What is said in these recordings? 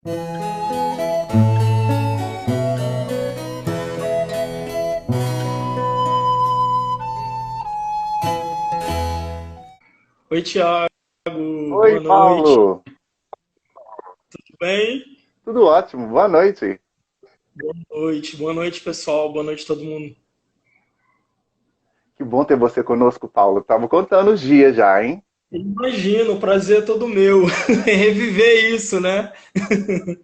Oi, Thiago, Oi, boa noite. Paulo. Tudo bem? Tudo ótimo. Boa noite. Boa noite, pessoal. Boa noite, todo mundo. Que bom ter você conosco, Paulo. Tava contando os dias já, hein? Imagino, o prazer é todo meu. Reviver isso, né? Aqui,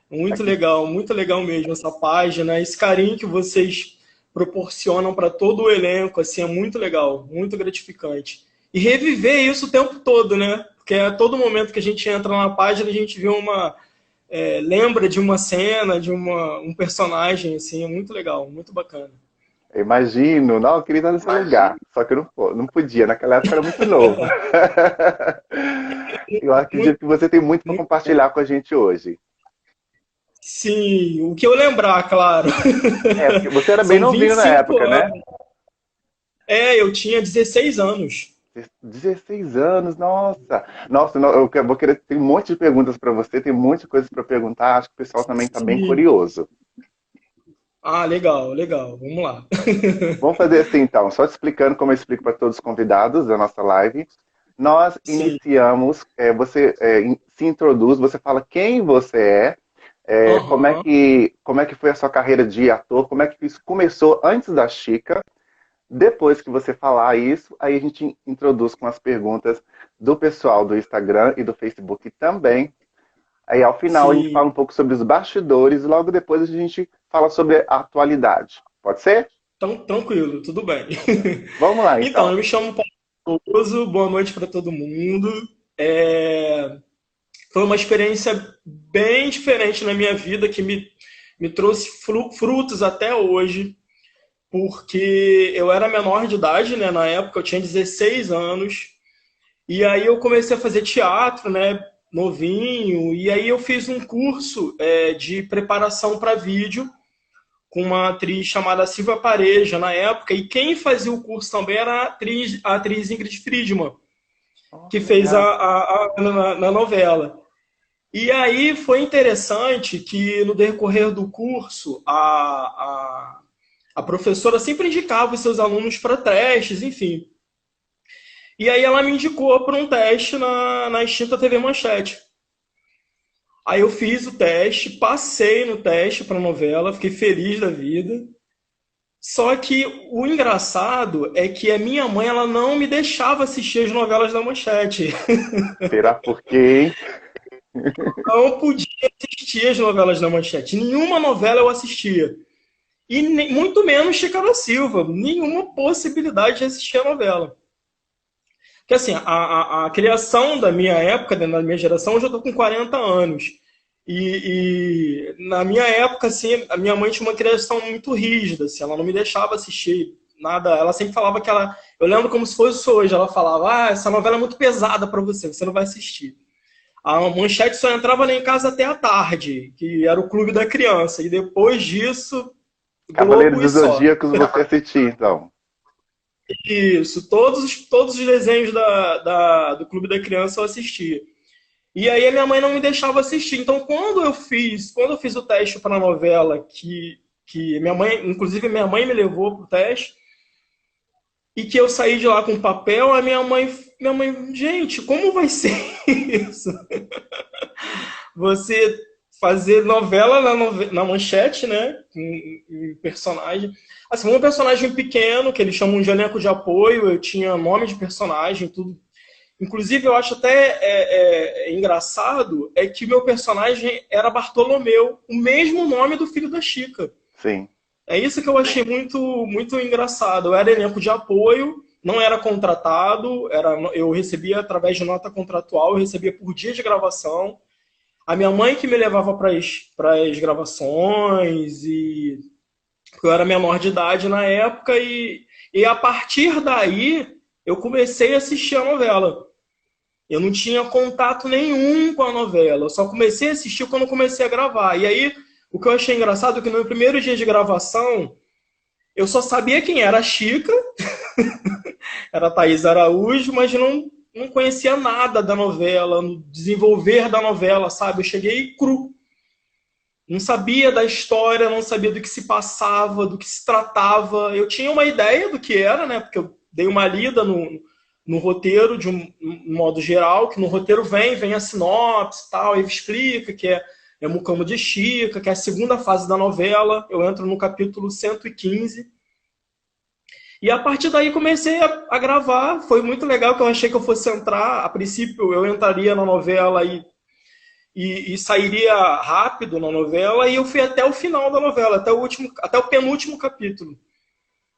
Muito legal mesmo essa página, esse carinho que vocês proporcionam para todo o elenco, assim, é muito legal, muito gratificante. E reviver isso o tempo todo, né? Porque a todo momento que a gente entra na página, a gente vê lembra de uma cena, um personagem, assim, é muito legal, muito bacana. eu imagino. Não, eu queria estar nesse lugar. Só que eu não podia. Naquela época era muito novo. Eu acredito Muito, que você tem muito para muito. compartilhar com a gente hoje. Sim, o que eu lembrar, claro. É, porque você era bem São vinte e novinho na cinco época, né? anos. É, eu tinha 16 anos. 16 anos, nossa. Nossa, vou querer. Tem um monte de perguntas para você, tem um monte de coisas para perguntar. Acho que o pessoal também está bem Sim. curioso. Ah, legal, legal. Vamos lá. Vamos fazer assim então, só te explicando como eu explico para todos os convidados da nossa live. Nós Sim. iniciamos, você se introduz, você fala quem você Aham. como é que foi a sua carreira de ator, como é que isso começou antes da Chica. Depois que você falar isso, aí a gente introduz com as perguntas do pessoal do Instagram e do Facebook também. Aí ao final a gente Sim. fala um pouco sobre os bastidores e logo depois a gente fala sobre a atualidade. Pode ser? Então, tranquilo, tudo bem. Vamos lá Então, então. eu me chamo Paulo Souza, boa noite para todo mundo. É, Foi uma experiência bem diferente na minha vida que me trouxe frutos até hoje, porque eu era menor de idade, né? Na época eu tinha 16 anos. E aí eu comecei a fazer teatro, né, novinho, e aí eu fiz um curso de preparação para vídeo com uma atriz chamada Silvia Pareja na época, e quem fazia o curso também era a atriz Ingrid Friedman, Oh, que que fez legal. na novela. E aí foi interessante que no decorrer do curso a professora sempre indicava os seus alunos para testes, enfim. E aí ela me indicou para um teste na extinta TV Manchete. Aí eu fiz o teste, passei no teste para novela, fiquei feliz da vida. Só que o engraçado é que a minha mãe ela não me deixava assistir as novelas da Manchete. Será por quê, hein? Não podia assistir as novelas da Manchete. Nenhuma novela eu assistia. E muito menos Chica da Silva. Nenhuma possibilidade de assistir a novela. Porque assim, a criação da minha época, da minha geração, eu já estou com 40 anos. E na minha época, assim, a minha mãe tinha uma criação muito rígida, assim, ela não me deixava assistir nada. Ela sempre falava que ela. Eu lembro como se fosse hoje. Ela falava: Ah, essa novela é muito pesada para você, você não vai assistir. A Manchete só entrava lá em casa até a tarde, que era o clube da criança. E depois disso, Cavaleiros Globo e dos só. Zodíacos você assistiu, então. Isso, todos os desenhos do Clube da Criança eu assistia. E aí a minha mãe não me deixava assistir. Então, quando eu fiz o teste para a novela, que minha mãe, inclusive minha mãe me levou pro teste, e que eu saí de lá com papel, a minha mãe, gente, como vai ser isso? Você fazer novela na Manchete, né? Um personagem. Assim, um personagem pequeno, que eles chamam de elenco de apoio, eu tinha nome de personagem, tudo. Inclusive, eu acho até engraçado é que meu personagem era Bartolomeu, o mesmo nome do filho da Chica. Sim. É isso que eu achei muito, muito engraçado. Eu era elenco de apoio, não era contratado, eu recebia através de nota contratual, eu recebia por dia de gravação. A minha mãe que me levava para as gravações, e eu era menor de idade na época, e a partir daí eu comecei a assistir a novela. Eu não tinha contato nenhum com a novela. Eu só comecei a assistir quando comecei a gravar. E aí, o que eu achei engraçado é que no meu primeiro dia de gravação, eu só sabia quem era a Chica, era a Thaís Araújo, mas não. não conhecia nada da novela, no desenvolver da novela, sabe? Eu cheguei cru. Não sabia da história, não sabia do que se passava, do que se tratava. Eu tinha uma ideia do que era, né? Porque eu dei uma lida no roteiro, de um modo geral, que no roteiro vem a sinopse e tal, ele explica que é Mucamo de Chica, que é a segunda fase da novela. Eu entro no capítulo 115. E a partir daí comecei a gravar. Foi muito legal, que eu achei que eu fosse entrar. A princípio, eu entraria na novela e sairia rápido na novela, e eu fui até o final da novela, até o penúltimo capítulo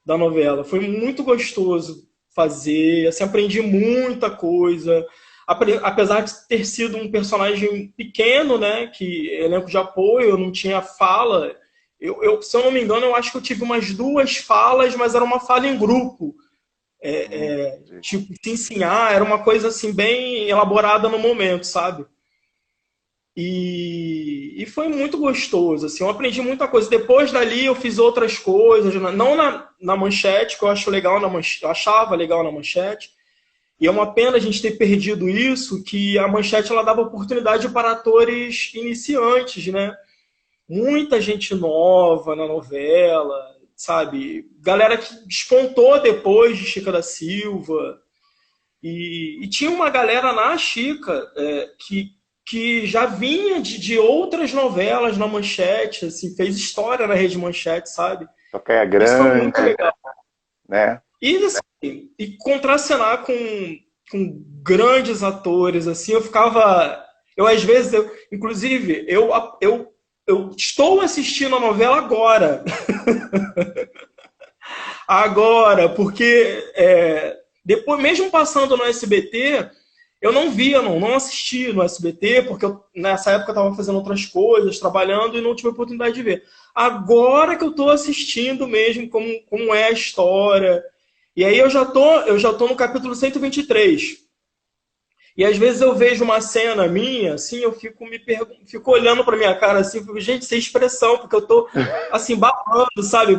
da novela. Foi muito gostoso fazer, assim, aprendi muita coisa. Apesar de ter sido um personagem pequeno, né, que elenco de apoio, eu não tinha fala. Se eu não me engano, eu acho que eu tive umas 2 falas, mas era uma fala em grupo. Tipo, se ensinar, era uma coisa assim bem elaborada no momento, sabe? E foi muito gostoso, assim, eu aprendi muita coisa. Depois dali eu fiz outras coisas, não na Manchete, que eu acho legal eu achava legal na Manchete. E é uma pena a gente ter perdido isso, que a Manchete ela dava oportunidade para atores iniciantes, né? Muita gente nova na novela, sabe? Galera que despontou depois de Chica da Silva. E tinha uma galera na Chica que já vinha de outras novelas na Manchete, assim, fez história na Rede Manchete, sabe? Tocaia Isso foi Grande, muito legal. né? Assim, e contracenar com grandes atores, assim, eu ficava... Eu, às vezes, inclusive, eu estou assistindo a novela agora. Agora, porque depois, mesmo passando no SBT, eu não via, não assistia no SBT, porque nessa época eu estava fazendo outras coisas, trabalhando, e não tive a oportunidade de ver. Agora que eu estou assistindo mesmo como é a história. E aí eu já tô no capítulo 123. E às vezes eu vejo uma cena minha, assim, eu fico olhando para minha cara assim, fico, gente, sem expressão, porque eu tô assim babando, sabe,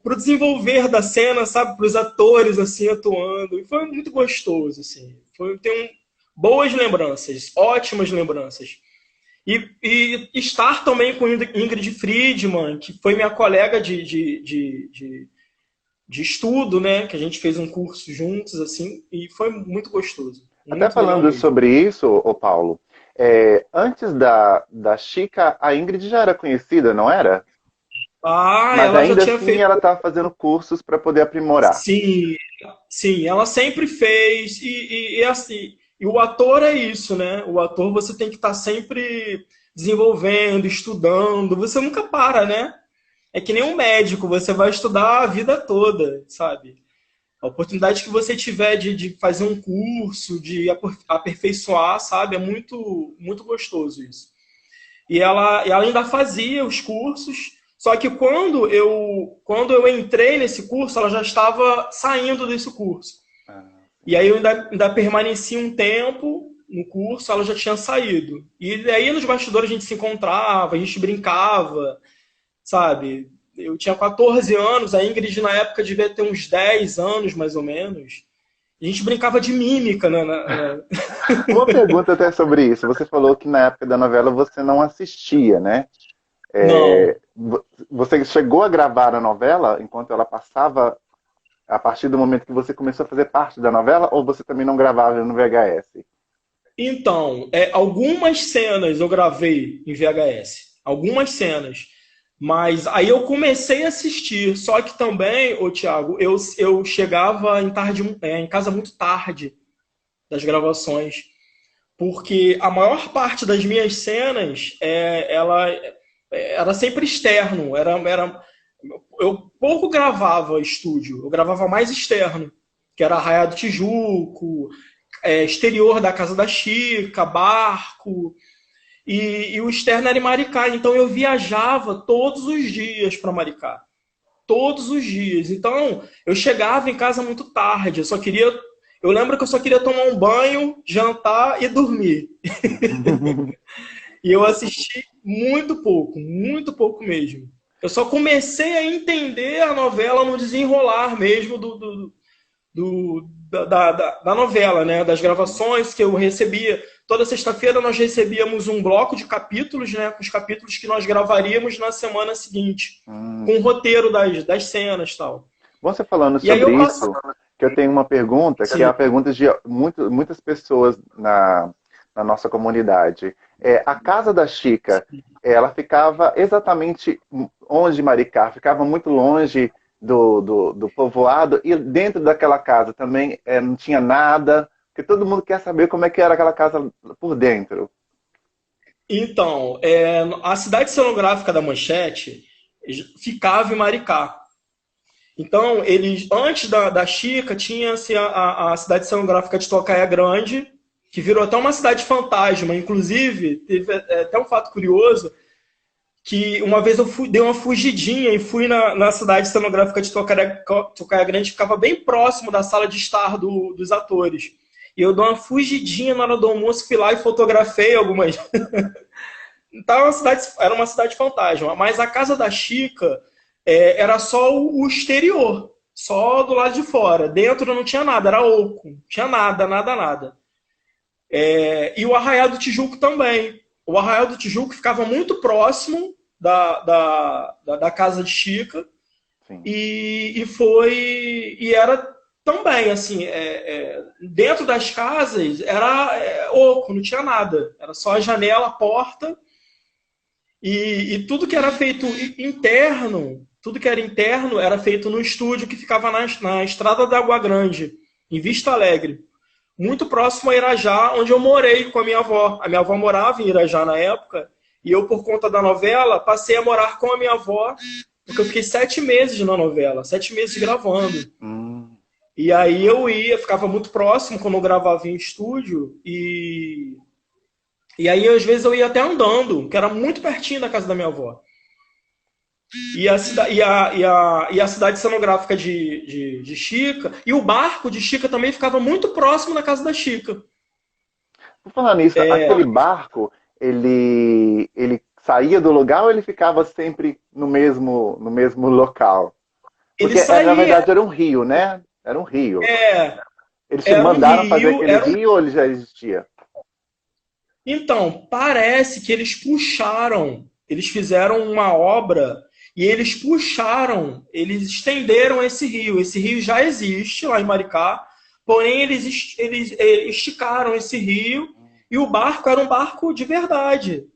pro desenvolver da cena, sabe, pros atores assim atuando. E foi muito gostoso, assim. Boas lembranças, ótimas lembranças. E estar também com Ingrid Friedman, que foi minha colega de estudo, né? Que a gente fez um curso juntos, assim, e foi muito gostoso. Até Muito legal falando mesmo. sobre isso, ô Paulo, antes da Chica, a Ingrid já era conhecida, não era? Mas Ela já ainda tinha assim feito. ela estava fazendo cursos para poder aprimorar. Sim, sim, ela sempre fez. E assim, e o ator é isso, né? O ator você tem que estar sempre desenvolvendo, estudando. Você nunca para, né? É que nem um médico, você vai estudar a vida toda, sabe? A oportunidade que você tiver de fazer um curso, de aperfeiçoar, sabe? É muito, muito gostoso isso. E ela ainda fazia os cursos, só que quando eu entrei nesse curso, ela já estava saindo desse curso. E aí eu ainda permaneci um tempo no curso, ela já tinha saído. E aí nos bastidores a gente se encontrava, a gente brincava, sabe? Eu tinha 14 anos, a Ingrid na época devia ter uns 10 anos, mais ou menos. A gente brincava de mímica, né? Uma pergunta até sobre isso. Você falou que na época da novela você não assistia, né? Não. Você chegou a gravar a novela enquanto ela passava a partir do momento que você começou a fazer parte da novela, ou você também não gravava no VHS? Então, algumas cenas eu gravei em VHS. Algumas cenas. Mas aí eu comecei a assistir. Só que também, ô Thiago, eu chegava em casa muito tarde das gravações. Porque a maior parte das minhas cenas, ela era sempre externo. Eu pouco gravava estúdio. Eu gravava mais externo. Que era Arraial do Tijuco, exterior da casa da Chica, barco, e o externo era em Maricá. Então eu viajava todos os dias para Maricá. Todos os dias. Então eu chegava em casa muito tarde. Eu lembro que eu só queria tomar um banho, jantar e dormir. E eu assisti muito pouco mesmo. Eu só comecei a entender a novela no desenrolar mesmo do da novela, né? Das gravações que eu recebia. Toda sexta-feira nós recebíamos um bloco de capítulos, né? Com os capítulos que nós gravaríamos na semana seguinte, com o roteiro das cenas e tal. Você falando E aí sobre isso, que eu tenho uma pergunta, que é a pergunta de muitas pessoas na nossa comunidade. A casa da Chica, ela ficava exatamente onde Maricá? Ficava muito longe do povoado, e dentro daquela casa também não tinha nada, porque todo mundo quer saber como é que era aquela casa por dentro. Então, a cidade cenográfica da Manchete ficava em Maricá. Então, eles, antes da Chica, tinha-se a cidade cenográfica de Tocaia Grande, que virou até uma cidade fantasma. Inclusive, teve até um fato curioso, que uma vez eu dei uma fugidinha e fui na cidade cenográfica de Tocaia Grande, que ficava bem próximo da sala de estar dos atores. E eu dei uma fugidinha na hora do almoço, fui lá e fotografei algumas. Então, era uma cidade fantasma. Mas a casa da Chica era só o exterior, só do lado de fora. Dentro não tinha nada, era oco. Não tinha nada, nada, nada. E o Arraial do Tijuco também. O Arraial do Tijuco ficava muito próximo da casa de Chica. Sim. E era também, assim, dentro das casas era oco, não tinha nada. Era só a janela, a porta. E tudo que era feito interno, tudo que era interno era feito no estúdio que ficava na Estrada da Água Grande, em Vista Alegre. Muito próximo a Irajá, onde eu morei com a minha avó. A minha avó morava em Irajá na época, e eu, por conta da novela, passei a morar com a minha avó, porque eu fiquei 7 meses na novela, 7 meses gravando. E aí eu ficava muito próximo quando eu gravava em estúdio, e aí, às vezes, eu ia até andando, que era muito pertinho da casa da minha avó. E a cidade cenográfica de Chica, e o barco de Chica também ficava muito próximo da casa da Chica. Por falar nisso, aquele barco, ele saía do lugar ou ele ficava sempre no mesmo local? Porque, Ele saía, na verdade, era um rio, né? Era um rio. Eles te era mandaram um fazer rio, aquele rio ou ele já existia? Então, parece que eles puxaram, eles fizeram uma obra e eles puxaram, eles estenderam esse rio. Esse rio já existe lá em Maricá, porém eles esticaram esse rio e o barco era um barco de verdade.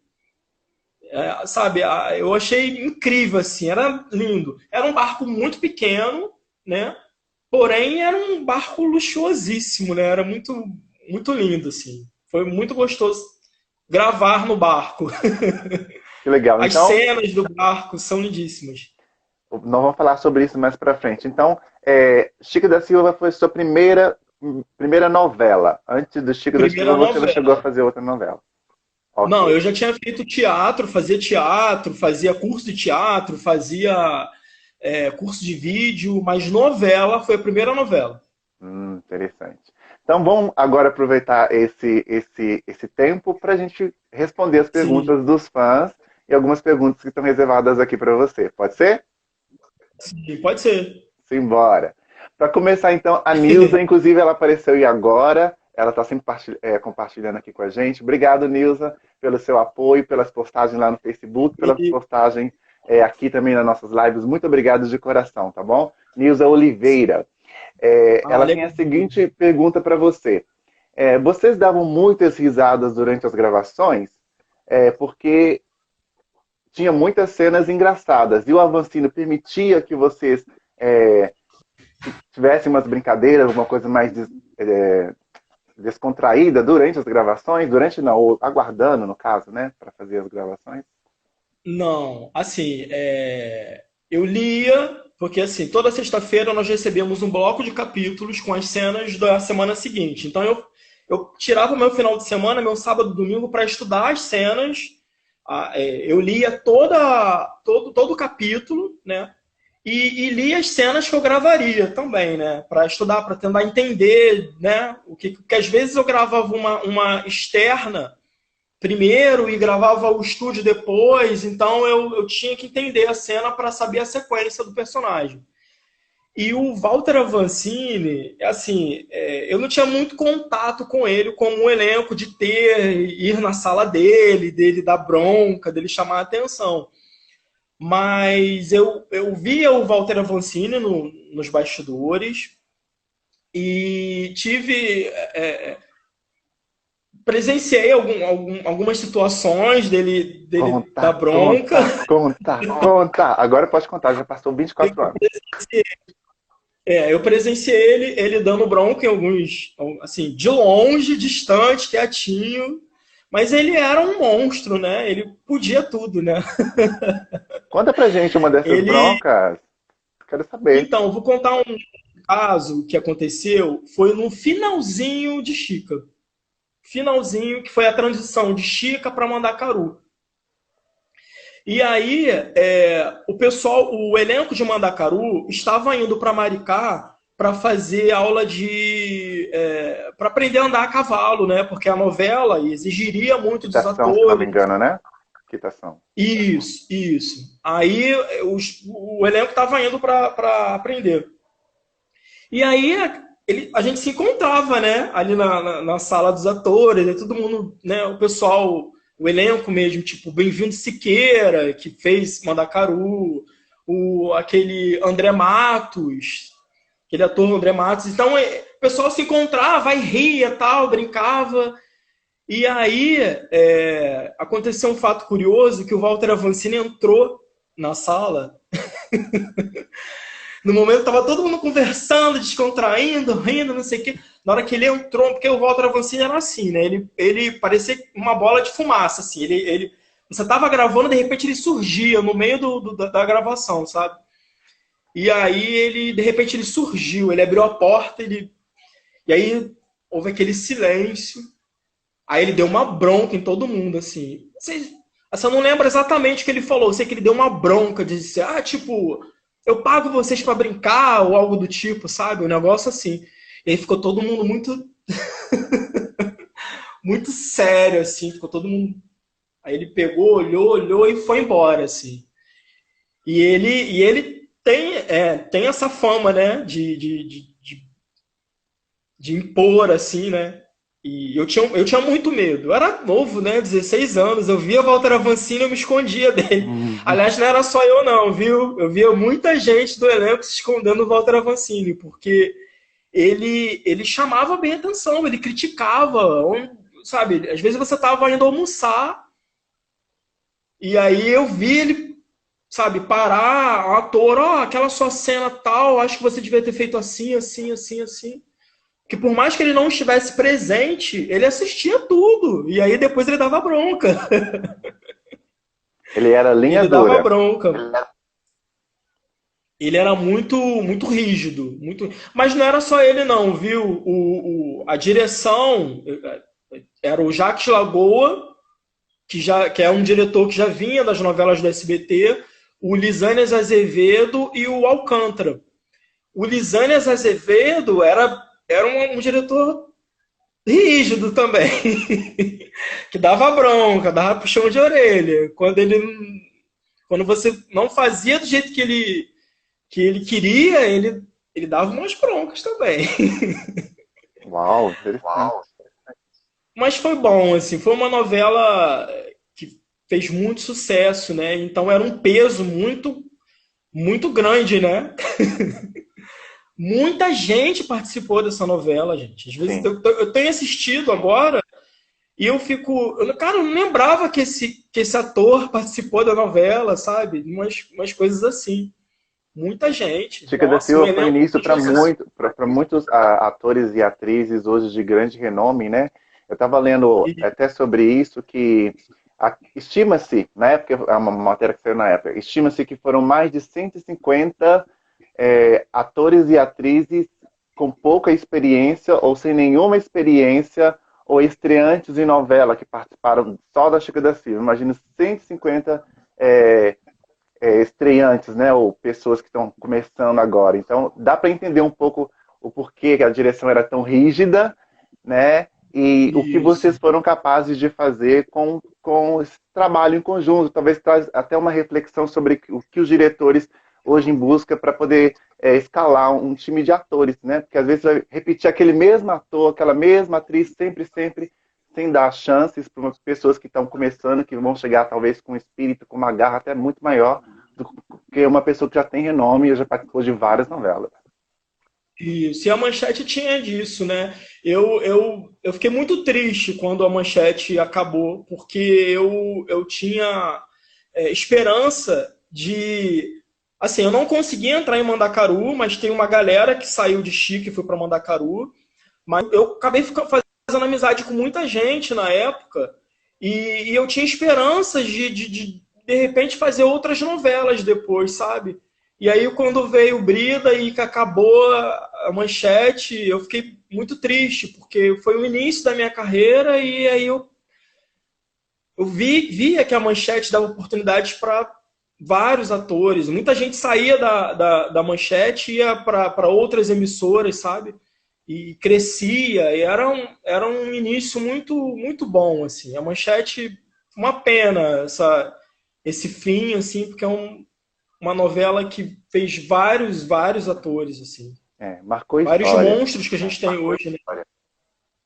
Sabe, eu achei incrível, assim, era lindo. Era um barco muito pequeno, né? Porém, era um barco luxuosíssimo, né? Era muito, muito lindo, assim. Foi muito gostoso gravar no barco. Que legal. As Então, cenas do barco são lindíssimas. nós vamos falar sobre isso mais pra frente. Então, Chico da Silva foi sua primeira novela. Antes do Chico da Primeira Silva, você não novela. chegou a fazer outra novela. Okay. Não, eu já tinha feito teatro, fazia curso de teatro, fazia curso de vídeo, mas novela foi a primeira novela. Interessante. Então vamos agora aproveitar esse tempo para a gente responder as perguntas dos fãs e algumas perguntas que estão reservadas aqui para você. Pode ser? Sim, pode ser. Simbora. Para começar então, a Nilza, inclusive ela apareceu e agora, ela está sempre compartilhando aqui com a gente. Obrigado, Nilza, pelo seu apoio, pelas postagens lá no Facebook, pelas postagens aqui também nas nossas lives. Muito obrigado de coração, tá bom? Nilza Oliveira. Ela tem a seguinte pergunta para você. Vocês davam muitas risadas durante as gravações? Porque tinha muitas cenas engraçadas. E o Avancino permitia que vocês tivessem umas brincadeiras, alguma coisa mais descontraída durante as gravações? Aguardando, no caso, né? Para fazer as gravações? Não, assim, eu lia, porque assim, toda sexta-feira nós recebíamos um bloco de capítulos com as cenas da semana seguinte. Então eu tirava meu final de semana, meu sábado e domingo, para estudar as cenas. Eu lia todo o capítulo, né? E lia as cenas que eu gravaria também, né? Para estudar, para tentar entender, né? Porque às vezes eu gravava uma externa primeiro e gravava o estúdio depois, então eu tinha que entender a cena para saber a sequência do personagem. E o Walter Avancini, assim, eu não tinha muito contato com ele como um elenco de ir na sala dele dar bronca, dele chamar a atenção. Mas eu via o Walter Avancini nos bastidores e presenciei algumas situações dele dar Conta, bronca. conta, conta, conta. Agora pode contar, já passou 24 anos. Eu presenciei ele dando bronca em alguns, assim, de longe, distante, quietinho, mas ele era um monstro, né? Ele podia tudo, né? Conta pra gente uma dessas Ele, broncas. Quero saber. então, vou contar um caso que aconteceu, foi no finalzinho de Chica. Finalzinho, que foi a transição de Chica para Mandacaru. E aí, o elenco de Mandacaru estava indo para Maricá para fazer aula para aprender a andar a cavalo, né? Porque a novela exigiria muito dos Quitação, se não me atores. engano, né? Quitação. Isso, isso. Aí o elenco estava indo para aprender. E aí a gente se encontrava, né? Ali na sala dos atores, né, todo mundo, né? O pessoal, o elenco mesmo, tipo Bem-vindo Siqueira, que fez Mandacaru, aquele André Matos, aquele ator André Matos. Então o pessoal se encontrava, e ria, tal, brincava. E aí aconteceu um fato curioso que o Walter Avancini entrou na sala. No momento estava todo mundo conversando, descontraindo, rindo, não sei o quê. Na hora que ele entrou, porque o Walter Avancini era assim, né? Ele parecia uma bola de fumaça, assim. Você estava gravando, de repente ele surgia no meio da gravação, sabe? E aí de repente ele surgiu, ele abriu a porta, e aí houve aquele silêncio. Aí ele deu uma bronca em todo mundo, assim. Eu não lembro exatamente o que ele falou. Eu sei que ele deu uma bronca, disse, tipo, eu pago vocês pra brincar, ou algo do tipo, sabe? Um negócio assim. E aí ficou todo mundo muito, muito sério, assim. Ficou todo mundo... Aí ele pegou, olhou e foi embora, assim. E ele tem essa fama, né? De impor, assim, né? E eu tinha muito medo. Eu era novo, né? 16 anos. Eu via Walter Avancini e eu me escondia dele. Aliás, não era só eu, não, viu? Eu via muita gente do elenco se escondendo do Walter Avancini, porque ele chamava bem atenção, ele criticava, sabe? Às vezes você estava indo almoçar e aí eu vi ele, sabe, parar, o ator, aquela sua cena tal, acho que você devia ter feito assim, assim, assim, assim. Que por mais que ele não estivesse presente, ele assistia tudo. E aí depois ele dava bronca. Ele era linha Ele dava dura. bronca. Ele era muito muito rígido. Mas não era só ele não, viu? A direção era o Jacques Lagoa, que é um diretor que já vinha das novelas do SBT, o Lisânias Azevedo e o Alcântara. O Lisânias Azevedo era um diretor rígido também, que dava bronca, dava puxão de orelha. Quando você não fazia do jeito que ele queria, ele dava umas broncas também. Uau, interessante. Mas foi bom, assim, foi uma novela que fez muito sucesso, né? Então era um peso muito, muito grande, né? Muita gente participou dessa novela, gente. Às vezes Sim. eu tenho assistido agora e eu fico. Cara, eu não lembrava que esse ator participou da novela, sabe? Umas coisas assim. Muita gente. Chica da Nossa, um Silva foi elenco início de sucesso. para muitos atores e atrizes hoje de grande renome, né? Eu estava lendo E- até sobre isso que estima-se, na época, é uma matéria que saiu na época, estima-se que foram mais de 150 atores e atrizes com pouca experiência ou sem nenhuma experiência ou estreantes em novela que participaram só da Chica da Silva. Imagina 150 estreantes, né, ou pessoas que estão começando agora. Então, dá para entender um pouco o porquê que a direção era tão rígida, né, e o que vocês Isso. foram capazes de fazer com esse trabalho em conjunto. Talvez traz até uma reflexão sobre o que os diretores hoje em busca para poder escalar um time de atores, né? Porque às vezes vai repetir aquele mesmo ator, aquela mesma atriz, sempre, sempre, sem dar chances para pessoas que estão começando, que vão chegar talvez com um espírito, com uma garra até muito maior do que uma pessoa que já tem renome e já participou de várias novelas. Isso, e a Manchete tinha disso, né? Eu fiquei muito triste quando a Manchete acabou, porque eu tinha esperança de. Assim, eu não consegui entrar em Mandacaru, mas tem uma galera que saiu de Chico e foi para Mandacaru. Mas eu acabei fazendo amizade com muita gente na época, e eu tinha esperanças de repente fazer outras novelas depois, sabe? E aí quando veio Brida e que acabou a Manchete, eu fiquei muito triste, porque foi o início da minha carreira e aí eu via que a Manchete dava oportunidades para vários atores. Muita gente saía da Manchete e ia para outras emissoras, sabe? E crescia, e era um início muito, muito bom, assim. A Manchete, uma pena esse fim, assim, porque é uma novela que fez vários atores, assim. Marcou Vários história. monstros que a gente tem hoje, né?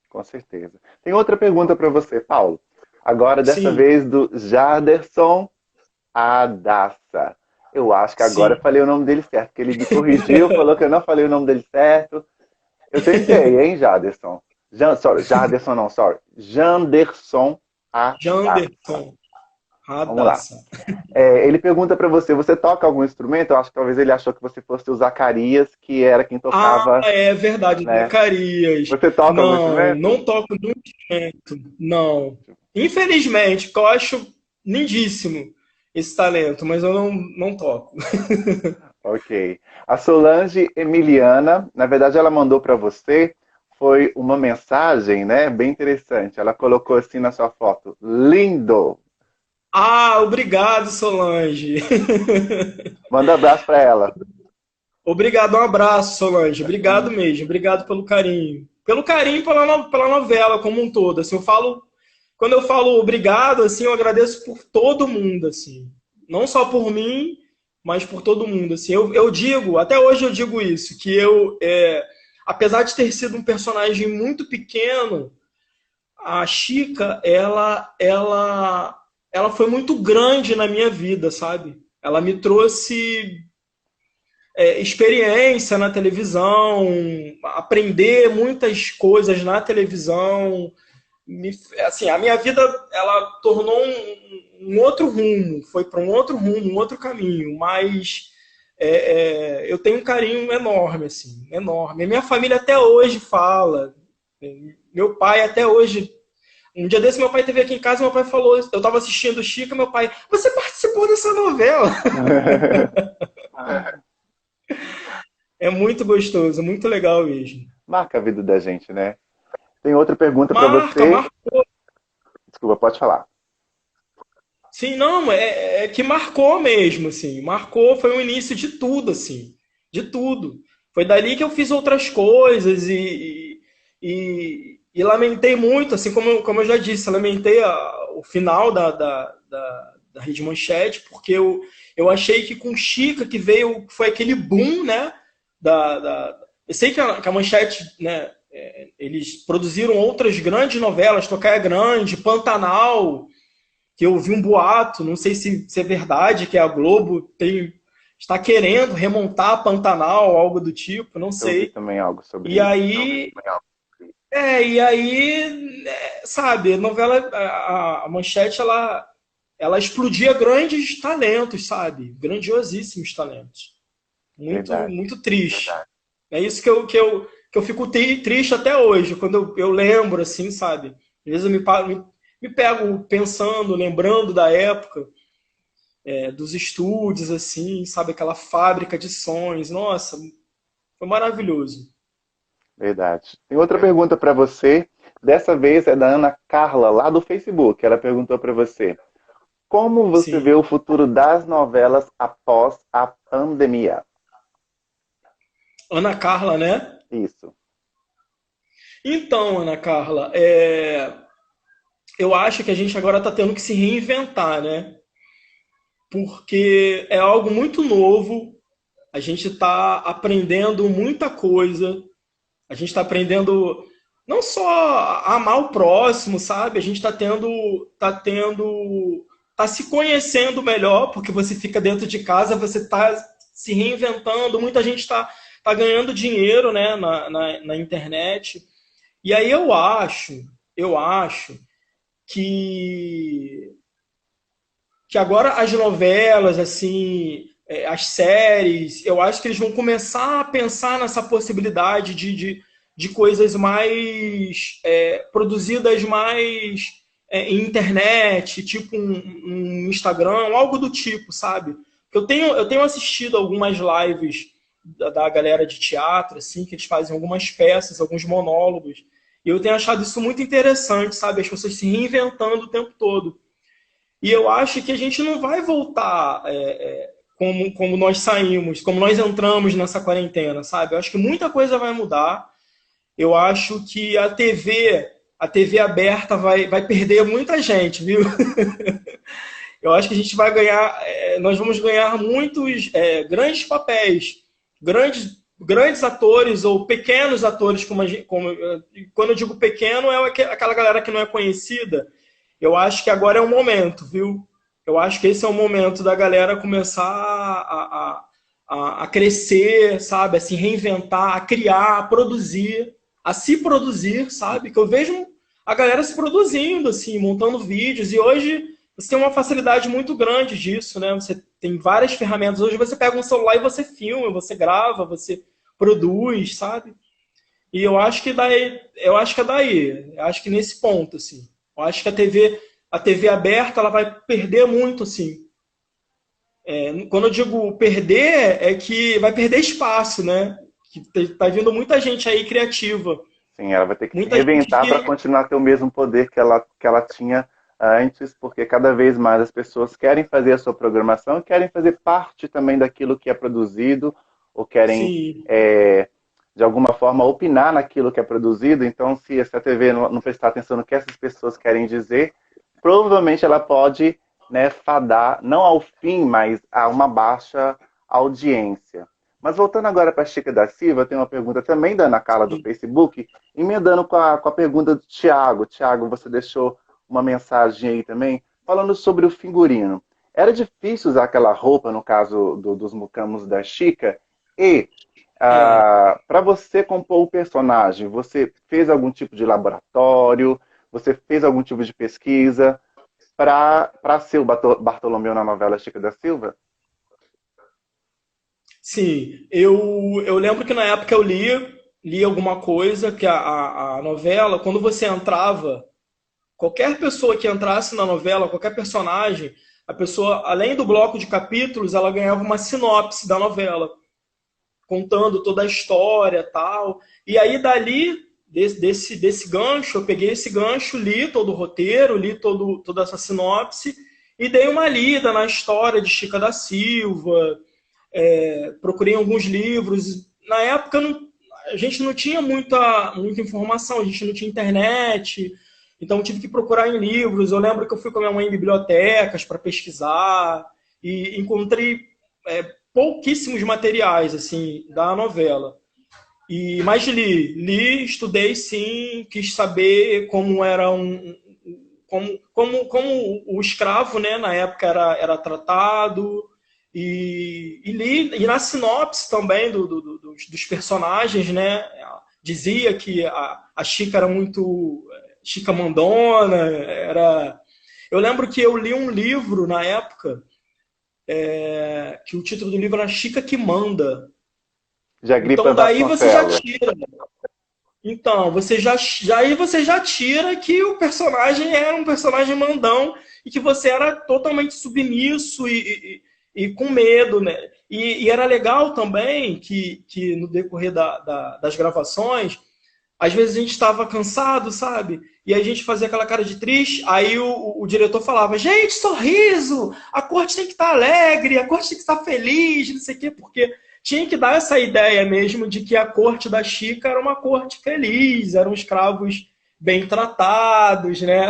Com certeza. Tem outra pergunta para você, Paulo. Agora, dessa Sim, vez, do Jaderson Adassa. Eu acho que agora eu sim. falei o nome dele certo, porque ele me corrigiu, falou que eu não falei o nome dele certo. Eu tentei, hein, Jaderson? Jaderson não, sorry. Janderson Adassa. Janderson Vamos lá. Radassa. Ele pergunta para você, você toca algum instrumento? Eu acho que talvez ele achou que você fosse o Zacarias, que era quem Ah, tocava, é verdade, né? Zacarias. Você toca algum Não, instrumento? não toco nenhum instrumento. Não. Infelizmente, porque eu acho lindíssimo esse talento, mas eu não toco. Ok. A Solange Emiliana, na verdade, ela mandou para você, foi uma mensagem, né? Bem interessante. Ela colocou assim na sua foto: lindo! Ah, obrigado, Solange. Manda um abraço para ela. Obrigado, um abraço, Solange. Obrigado mesmo. Obrigado pelo carinho. Pelo carinho pela novela como um todo. Assim, quando eu falo obrigado, assim, eu agradeço por todo mundo, assim. Não só por mim, mas por todo mundo, assim. Eu digo, até hoje eu digo isso, que apesar de ter sido um personagem muito pequeno, a Chica, ela foi muito grande na minha vida, sabe? Ela me trouxe experiência na televisão, aprender muitas coisas na televisão. Assim, a minha vida ela tornou um outro rumo, foi para um outro rumo, um outro caminho, mas eu tenho um carinho enorme, assim, enorme. Minha família até hoje fala, meu pai até hoje. Um dia desse, meu pai esteve aqui em casa e meu pai falou, eu estava assistindo Chica, meu pai, você participou dessa novela? É muito gostoso, muito legal mesmo. Marca a vida da gente, né? Tem outra pergunta para Marca, você. marcou. Desculpa, pode falar. Sim, não, é que marcou mesmo, assim. Marcou, foi o início de tudo, assim. De tudo. Foi dali que eu fiz outras coisas e lamentei muito, assim, como eu já disse, lamentei o final da Rede Manchete, porque eu achei que com Chica, que veio, foi aquele boom, né? Eu sei que a Manchete, né? Eles produziram outras grandes novelas, Tocaia Grande, Pantanal, que eu vi um boato, não sei se é verdade, que a Globo está querendo remontar Pantanal, algo do tipo, não Eu vi sei. também algo sobre E isso. aí, sabe, a novela, a Manchete, ela explodia grandes talentos, sabe? Grandiosíssimos talentos. Muito, Verdade. muito triste. É isso que eu fico triste até hoje, quando eu lembro, assim, sabe? Às vezes eu me pego pensando, lembrando da época, dos estúdios, assim, sabe? Aquela fábrica de sons. Nossa, foi maravilhoso. Verdade. Tem outra pergunta para você. Dessa vez é da Ana Carla, lá do Facebook. Ela perguntou para você: como você vê Sim. o futuro das novelas após a pandemia? Ana Carla, né? Isso. Então, Ana Carla, eu acho que a gente agora está tendo que se reinventar, né? Porque é algo muito novo. a gente está aprendendo muita coisa, a gente está aprendendo não só a amar o próximo, sabe? A gente tá se conhecendo melhor, porque você fica dentro de casa, você está se reinventando, muita gente tá ganhando dinheiro, né, na internet. E aí eu acho que, que agora as novelas, assim, as séries, eu acho que eles vão começar a pensar nessa possibilidade de coisas mais produzidas mais em internet, tipo um Instagram, algo do tipo, sabe? Eu tenho assistido algumas lives da galera de teatro, assim, que eles fazem algumas peças, alguns monólogos, e eu tenho achado isso muito interessante, sabe? As pessoas se reinventando o tempo todo. E eu acho que a gente não vai voltar como nós saímos, como nós entramos nessa quarentena, sabe? Eu acho que muita coisa vai mudar. Eu acho que a TV aberta vai perder muita gente, viu? Eu acho que a gente vai ganhar, nós vamos ganhar muitos grandes papéis, grandes atores ou pequenos atores, quando eu digo pequeno, é aquela galera que não é conhecida. Eu acho que agora é o momento, viu? Eu acho que esse é o momento da galera começar a crescer, sabe? A se reinventar, a criar, a produzir, a se produzir, sabe? Que eu vejo a galera se produzindo, assim, montando vídeos. E hoje você tem uma facilidade muito grande disso, né? Você tem várias ferramentas. Hoje você pega um celular e você filma, você grava, você produz, sabe? E eu acho que é daí. Eu acho que nesse ponto, assim. Eu acho que a TV aberta, ela vai perder muito, assim. Quando eu digo perder, é que vai perder espaço, né? Que tá vindo muita gente aí criativa. Sim, ela vai ter que se Muita gente reinventar para que... continuar a ter o mesmo poder que ela tinha antes, porque cada vez mais as pessoas querem fazer a sua programação, querem fazer parte também daquilo que é produzido, ou querem, Sim, é, de alguma forma, opinar naquilo que é produzido. Então, se essa TV não prestar atenção no que essas pessoas querem dizer, provavelmente ela pode, né, fadar, não ao fim, mas a uma baixa audiência. Mas voltando agora para a Chica da Silva, tem uma pergunta também da Ana Carla do sim. Facebook, emendando com a pergunta do Tiago. Tiago, você deixou uma mensagem aí também, falando sobre o figurino. Era difícil usar aquela roupa, no caso dos mucamos da Chica, e É. para você compor o personagem, você fez algum tipo de laboratório, você fez algum tipo de pesquisa para ser o Bartolomeu na novela Chica da Silva? Sim, eu lembro que na época eu li alguma coisa, que a novela, quando você entrava, qualquer pessoa que entrasse na novela, qualquer personagem, a pessoa, além do bloco de capítulos, ela ganhava uma sinopse da novela, contando toda a história e tal. E aí dali, desse gancho, eu peguei esse gancho, li todo o roteiro, toda essa sinopse, e dei uma lida na história de Chica da Silva, procurei alguns livros. Na época a gente não tinha muita informação, a gente não tinha internet, então tive que procurar em livros. Eu lembro que eu fui com a minha mãe em bibliotecas para pesquisar e encontrei pouquíssimos materiais assim da novela. Mas estudei sim, quis saber como era como o escravo, né, na época era tratado, e na sinopse também dos personagens, né, dizia que a Chica era muito Chica mandona, eu lembro que eu li um livro na época, que o título do livro era Chica que Manda. De Agripa Então daí você já Vasconcelos. tira. Então, aí você já tira que o personagem era um personagem mandão e que você era totalmente submisso e com medo, né? E era legal também que no decorrer das gravações, às vezes a gente estava cansado, sabe? E a gente fazia aquela cara de triste, aí o diretor falava, gente, sorriso! A corte tem que estar alegre, a corte tem que estar feliz, não sei o quê, porque tinha que dar essa ideia mesmo de que a corte da Chica era uma corte feliz, eram escravos bem tratados, né?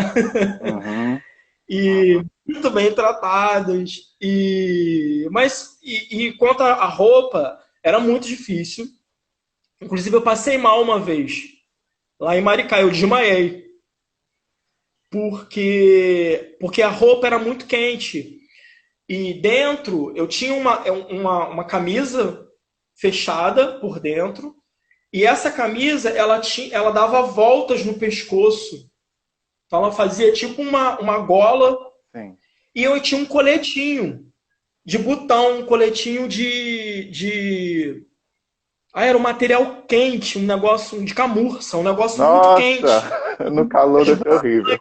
Uhum. e muito bem tratados. E quanto à roupa, era muito difícil. Inclusive, eu passei mal uma vez, lá em Maricá, eu desmaiei, porque a roupa era muito quente. E dentro, eu tinha uma camisa fechada por dentro, e essa camisa, ela dava voltas no pescoço. Então, ela fazia tipo uma gola, Sim. e eu tinha um coletinho de botão, um coletinho Ah, era um material quente, um negócio de camurça, um negócio muito Nossa, quente. no calor deve ser horrível.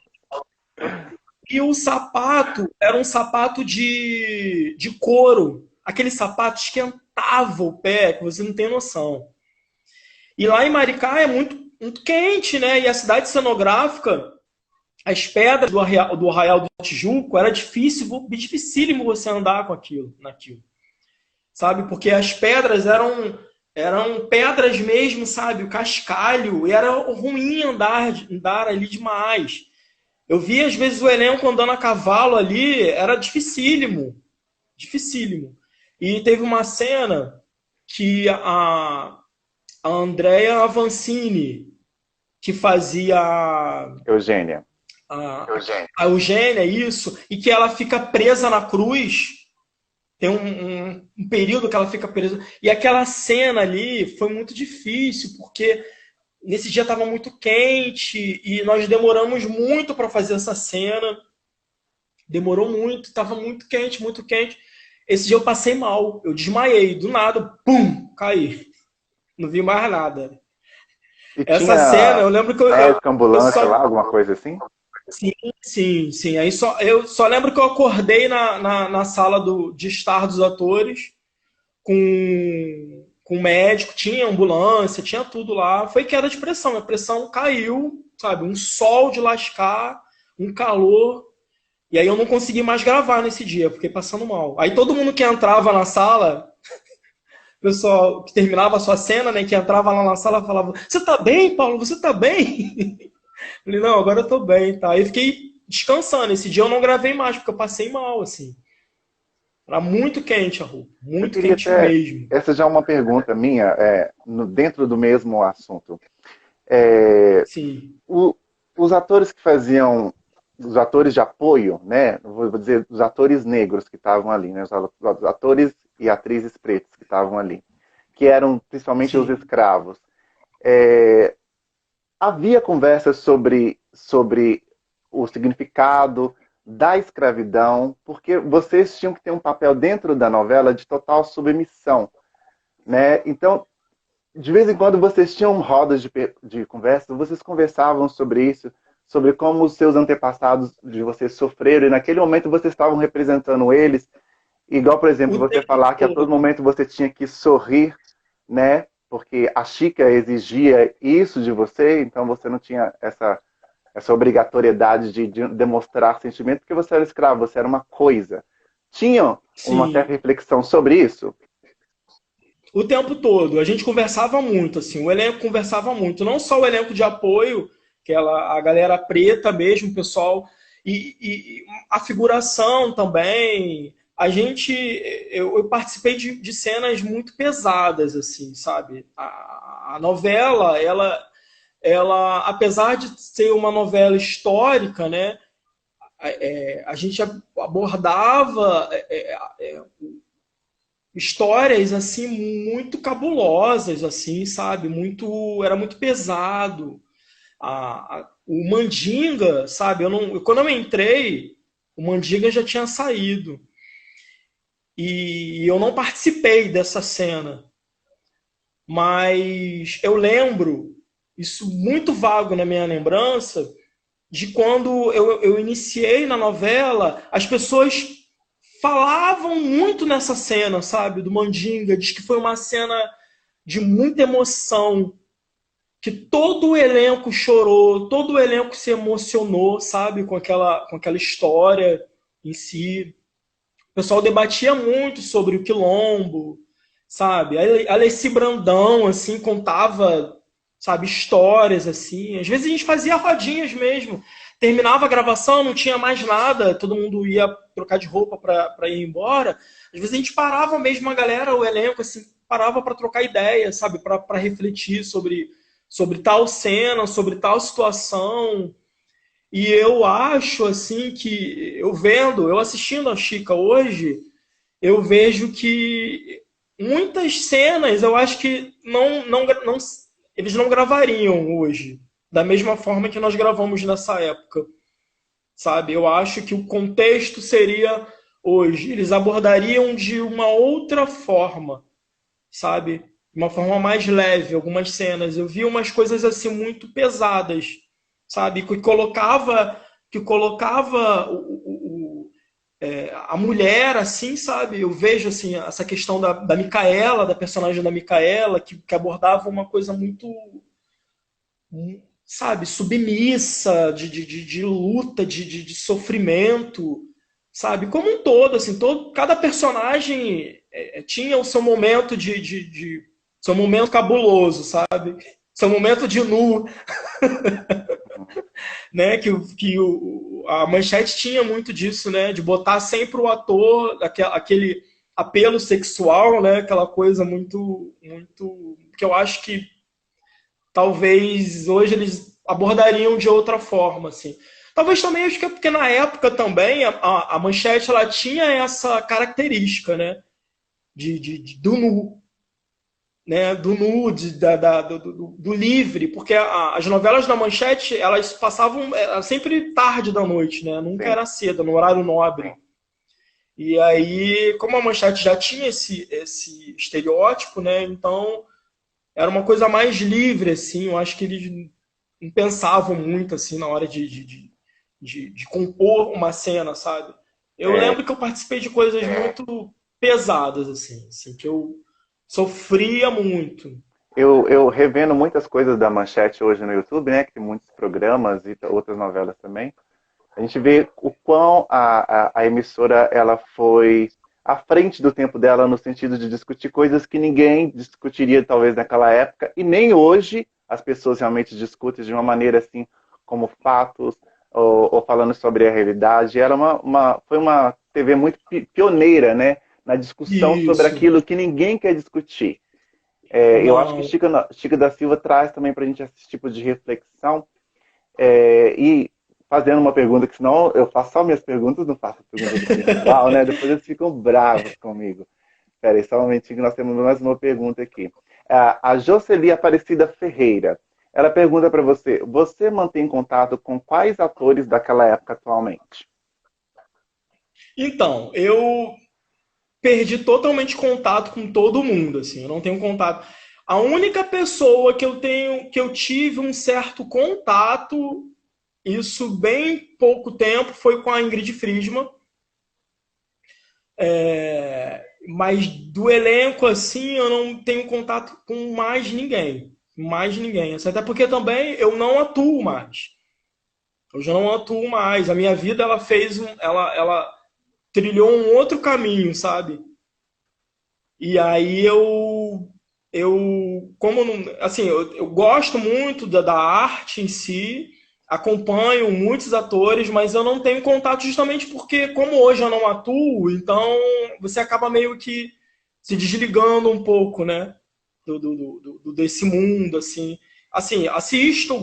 E o sapato era um sapato de couro. Aquele sapato esquentava o pé, que você não tem noção. E lá em Maricá é muito, muito quente, né? E a cidade cenográfica, as pedras do Arraial do Tijuco, era dificílimo você andar com naquilo. Sabe? Porque as pedras eram pedras mesmo, sabe? O cascalho, e era ruim andar ali demais. Eu vi, às vezes, o elenco andando a cavalo ali, era dificílimo. Dificílimo. E teve uma cena que a Andrea Avancini, que fazia Eugênia. a Eugênia, isso, e que ela fica presa na cruz. Tem um período que ela fica presa. E aquela cena ali foi muito difícil, porque nesse dia estava muito quente e nós demoramos muito para fazer essa cena. Demorou muito, estava muito quente, muito quente. Esse dia eu passei mal, eu desmaiei, do nada, pum, caí. Não vi mais nada. E Essa cena, tinha eu lembro que médico, eu ambulância lá, só. alguma coisa assim? Sim, sim, sim. Eu só lembro que eu acordei na sala de estar dos atores com médico, tinha ambulância, tinha tudo lá. Foi queda de pressão, a pressão caiu, sabe? Um sol de lascar, um calor. E aí eu não consegui mais gravar nesse dia, fiquei passando mal. Aí todo mundo que entrava na sala, o pessoal que terminava a sua cena, né, que entrava lá na sala, falava: "Você tá bem, Paulo? Você tá bem?" Eu falei: "Não, agora eu tô bem", tá? Aí eu fiquei descansando. Esse dia eu não gravei mais, porque eu passei mal, assim. Era muito quente a roupa, Eu muito queria quente até. mesmo. Essa já é uma pergunta minha, dentro do mesmo assunto. É, Sim, o- os atores que faziam, os atores de apoio, né? Vou dizer, os atores negros que estavam ali, né? Os atores e atrizes pretas que estavam ali, que eram principalmente os sim. escravos. É, havia conversas sobre o significado da escravidão, porque vocês tinham que ter um papel dentro da novela de total submissão, né? Então, de vez em quando vocês tinham rodas de conversa, vocês conversavam sobre isso, sobre como os seus antepassados de vocês sofreram, e naquele momento vocês estavam representando eles, igual, por exemplo, O você tempo falar que a todo todo. momento você tinha que sorrir, né? Porque a Chica exigia isso de você, então você não tinha essa obrigatoriedade de demonstrar sentimento, porque você era escravo, você era uma coisa. Tinha uma certa Sim, reflexão sobre isso? o tempo todo. A gente conversava muito, assim, o elenco conversava muito. Não só o elenco de apoio, a galera preta mesmo, o pessoal, e a figuração também. Eu participei de cenas muito pesadas, assim, sabe? A novela, apesar de ser uma novela histórica, né? A gente abordava histórias assim muito cabulosas, assim, sabe? Era muito pesado. O Mandinga, sabe? Quando eu entrei, o Mandinga já tinha saído e eu não participei dessa cena, mas eu lembro isso muito vago na minha lembrança de quando eu iniciei na novela, as pessoas falavam muito nessa cena, sabe, do Mandinga, diz que foi uma cena de muita emoção, que todo o elenco chorou, todo o elenco se emocionou, sabe, com aquela história em si. O pessoal debatia muito sobre o quilombo, sabe? A Alessi Brandão, assim, contava, sabe, histórias, assim. Às vezes a gente fazia rodinhas mesmo. terminava a gravação, não tinha mais nada, todo mundo ia trocar de roupa para ir embora. Às vezes a gente parava mesmo, a galera, o elenco, assim, parava para trocar ideia, sabe? Para refletir sobre tal cena, sobre tal situação. E eu acho, assim, que eu assistindo a Chica hoje, eu vejo que muitas cenas eu acho que eles não gravariam hoje, da mesma forma que nós gravamos nessa época, sabe? Eu acho que o contexto seria hoje. Eles abordariam de uma outra forma, sabe? De uma forma mais leve, algumas cenas. Eu vi umas coisas assim muito pesadas, sabe? Que colocava a mulher, assim, sabe? Eu vejo, assim, essa questão da Micaela, da personagem da Micaela, que abordava uma coisa muito, sabe, submissa, de luta, de sofrimento, sabe? Como um todo, assim, cada personagem tinha o seu momento seu momento cabuloso, sabe? Seu momento de nu, né? A Manchete tinha muito disso, né? De botar sempre o ator, aquele apelo sexual, né? Aquela coisa muito, muito, que eu acho que talvez hoje eles abordariam de outra forma, assim. Talvez também, acho que é porque na época também a Manchete ela tinha essa característica, né? Do nu, né, do nude, do livre, porque as novelas da Manchete, elas passavam sempre tarde da noite, né? Nunca Sim, era cedo, no horário nobre. sim. E aí, como a Manchete já tinha esse estereótipo, né? Então, era uma coisa mais livre, assim. Eu acho que eles não pensavam muito, assim, na hora de compor uma cena, sabe? Eu É, lembro que eu participei de coisas muito pesadas, assim que eu sofria muito. eu revendo muitas coisas da Manchete hoje no YouTube, né? Que tem muitos programas e outras novelas também. A gente vê o quão a emissora ela foi à frente do tempo dela no sentido de discutir coisas que ninguém discutiria talvez naquela época e nem hoje as pessoas realmente discutem de uma maneira assim como fatos ou falando sobre a realidade. Era foi uma TV muito pioneira, né, na discussão sobre Isso. aquilo que ninguém quer discutir. Eu acho que Não. Chica da Silva traz também para a gente esse tipo de reflexão e fazendo uma pergunta, que senão eu faço só minhas perguntas, não faço a pergunta do pessoal, né? Depois eles ficam bravos comigo. Espera aí, só um momentinho que nós temos mais uma pergunta aqui. A Jocely Aparecida Ferreira, ela pergunta para você, você mantém contato com quais atores daquela época atualmente? Então, eu perdi totalmente contato com todo mundo, assim, eu não tenho contato. A única pessoa que eu tive um certo contato, isso bem pouco tempo, foi com a Ingrid Friedman. Mas do elenco, assim, eu não tenho contato com mais ninguém. Mais ninguém. Assim, até porque também eu não atuo mais. Eu já não atuo mais. A minha vida, ela fez ela trilhou um outro caminho, sabe? E aí como não, assim, eu gosto muito da arte em si, acompanho muitos atores, mas eu não tenho contato justamente porque, como hoje eu não atuo, então você acaba meio que se desligando um pouco, né? Desse mundo, assim. Assim, assisto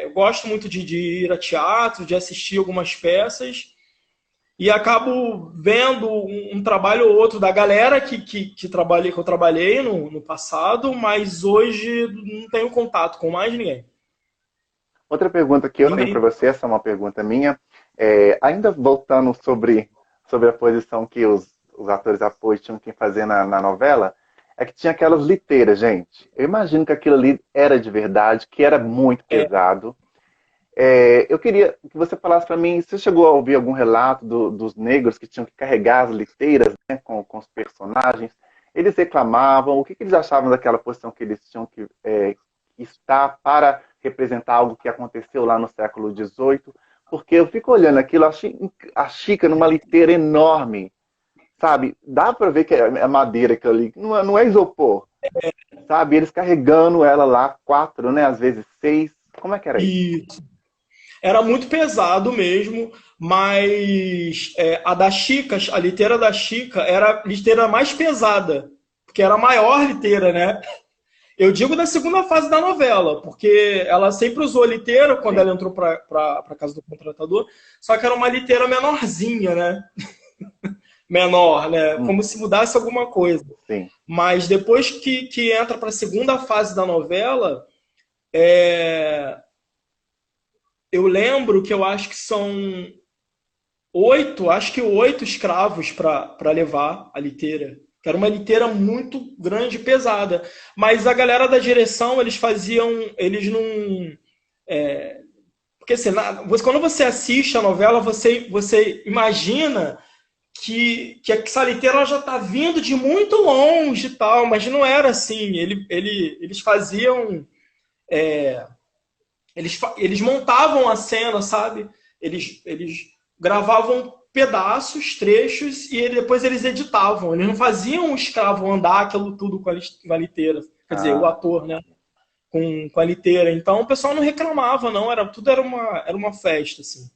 eu gosto muito de ir a teatro, de assistir algumas peças, e acabo vendo um trabalho ou outro da galera que eu trabalhei no passado, mas hoje não tenho contato com mais ninguém. Outra pergunta que eu tenho para Ninguém. você, essa é uma pergunta minha, ainda voltando sobre a posição que os atores apoio tinham que fazer na novela, é que tinha aquelas liteiras, gente. Eu imagino que aquilo ali era de verdade, que era muito pesado. Eu queria que você falasse para mim, você chegou a ouvir algum relato dos negros que tinham que carregar as liteiras, né, com os personagens? Eles reclamavam, o que eles achavam daquela posição que eles tinham que estar para representar algo que aconteceu lá no século XVIII? Porque eu fico olhando aquilo, a Chica numa liteira enorme, sabe? Dá para ver que é madeira aquilo ali, não é isopor, sabe? Eles carregando ela lá, 4, né? Às vezes 6. Como é que era isso? Isso. Era muito pesado mesmo, mas a da Chica, a liteira da Chica, era a liteira mais pesada, porque era a maior liteira, né? Eu digo da segunda fase da novela, porque ela sempre usou liteira quando Sim, ela entrou para a casa do contratador, só que era uma liteira menorzinha, né? Menor, né? Como se mudasse alguma coisa. sim. Mas depois que entra para a segunda fase da novela, é, eu lembro que eu acho que são oito escravos para levar a liteira. Que era uma liteira muito grande e pesada. Mas a galera da direção, eles faziam. Eles não. Porque assim, quando você assiste a novela, você imagina que essa liteira já está vindo de muito longe e tal, mas não era assim. Eles faziam. Eles montavam a cena, sabe? Eles gravavam pedaços, trechos, e depois eles editavam. Eles não faziam o escravo andar aquilo tudo com a liteira. Quer dizer, o Ah, ator, né? Com a liteira. Então o pessoal não reclamava, não. Tudo era uma festa, assim.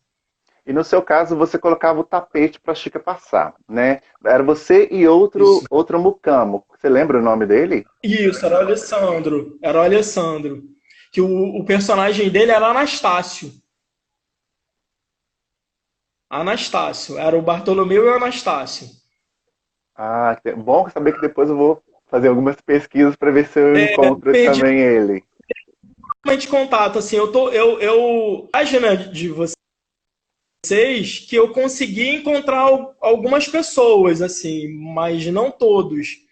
e no seu caso, você colocava o tapete para a Chica passar, né? Era você e Isso. outro mucamo. Você lembra o nome dele? Isso, era o Alessandro. Era o Alessandro. Que o personagem dele era Anastácio. Anastácio. Era o Bartolomeu e o Anastácio. Ah, bom saber que depois eu vou fazer algumas pesquisas para ver se eu encontro Perdi também ele. totalmente contato, assim, eu página de vocês que eu consegui encontrar algumas pessoas, assim, mas não todos.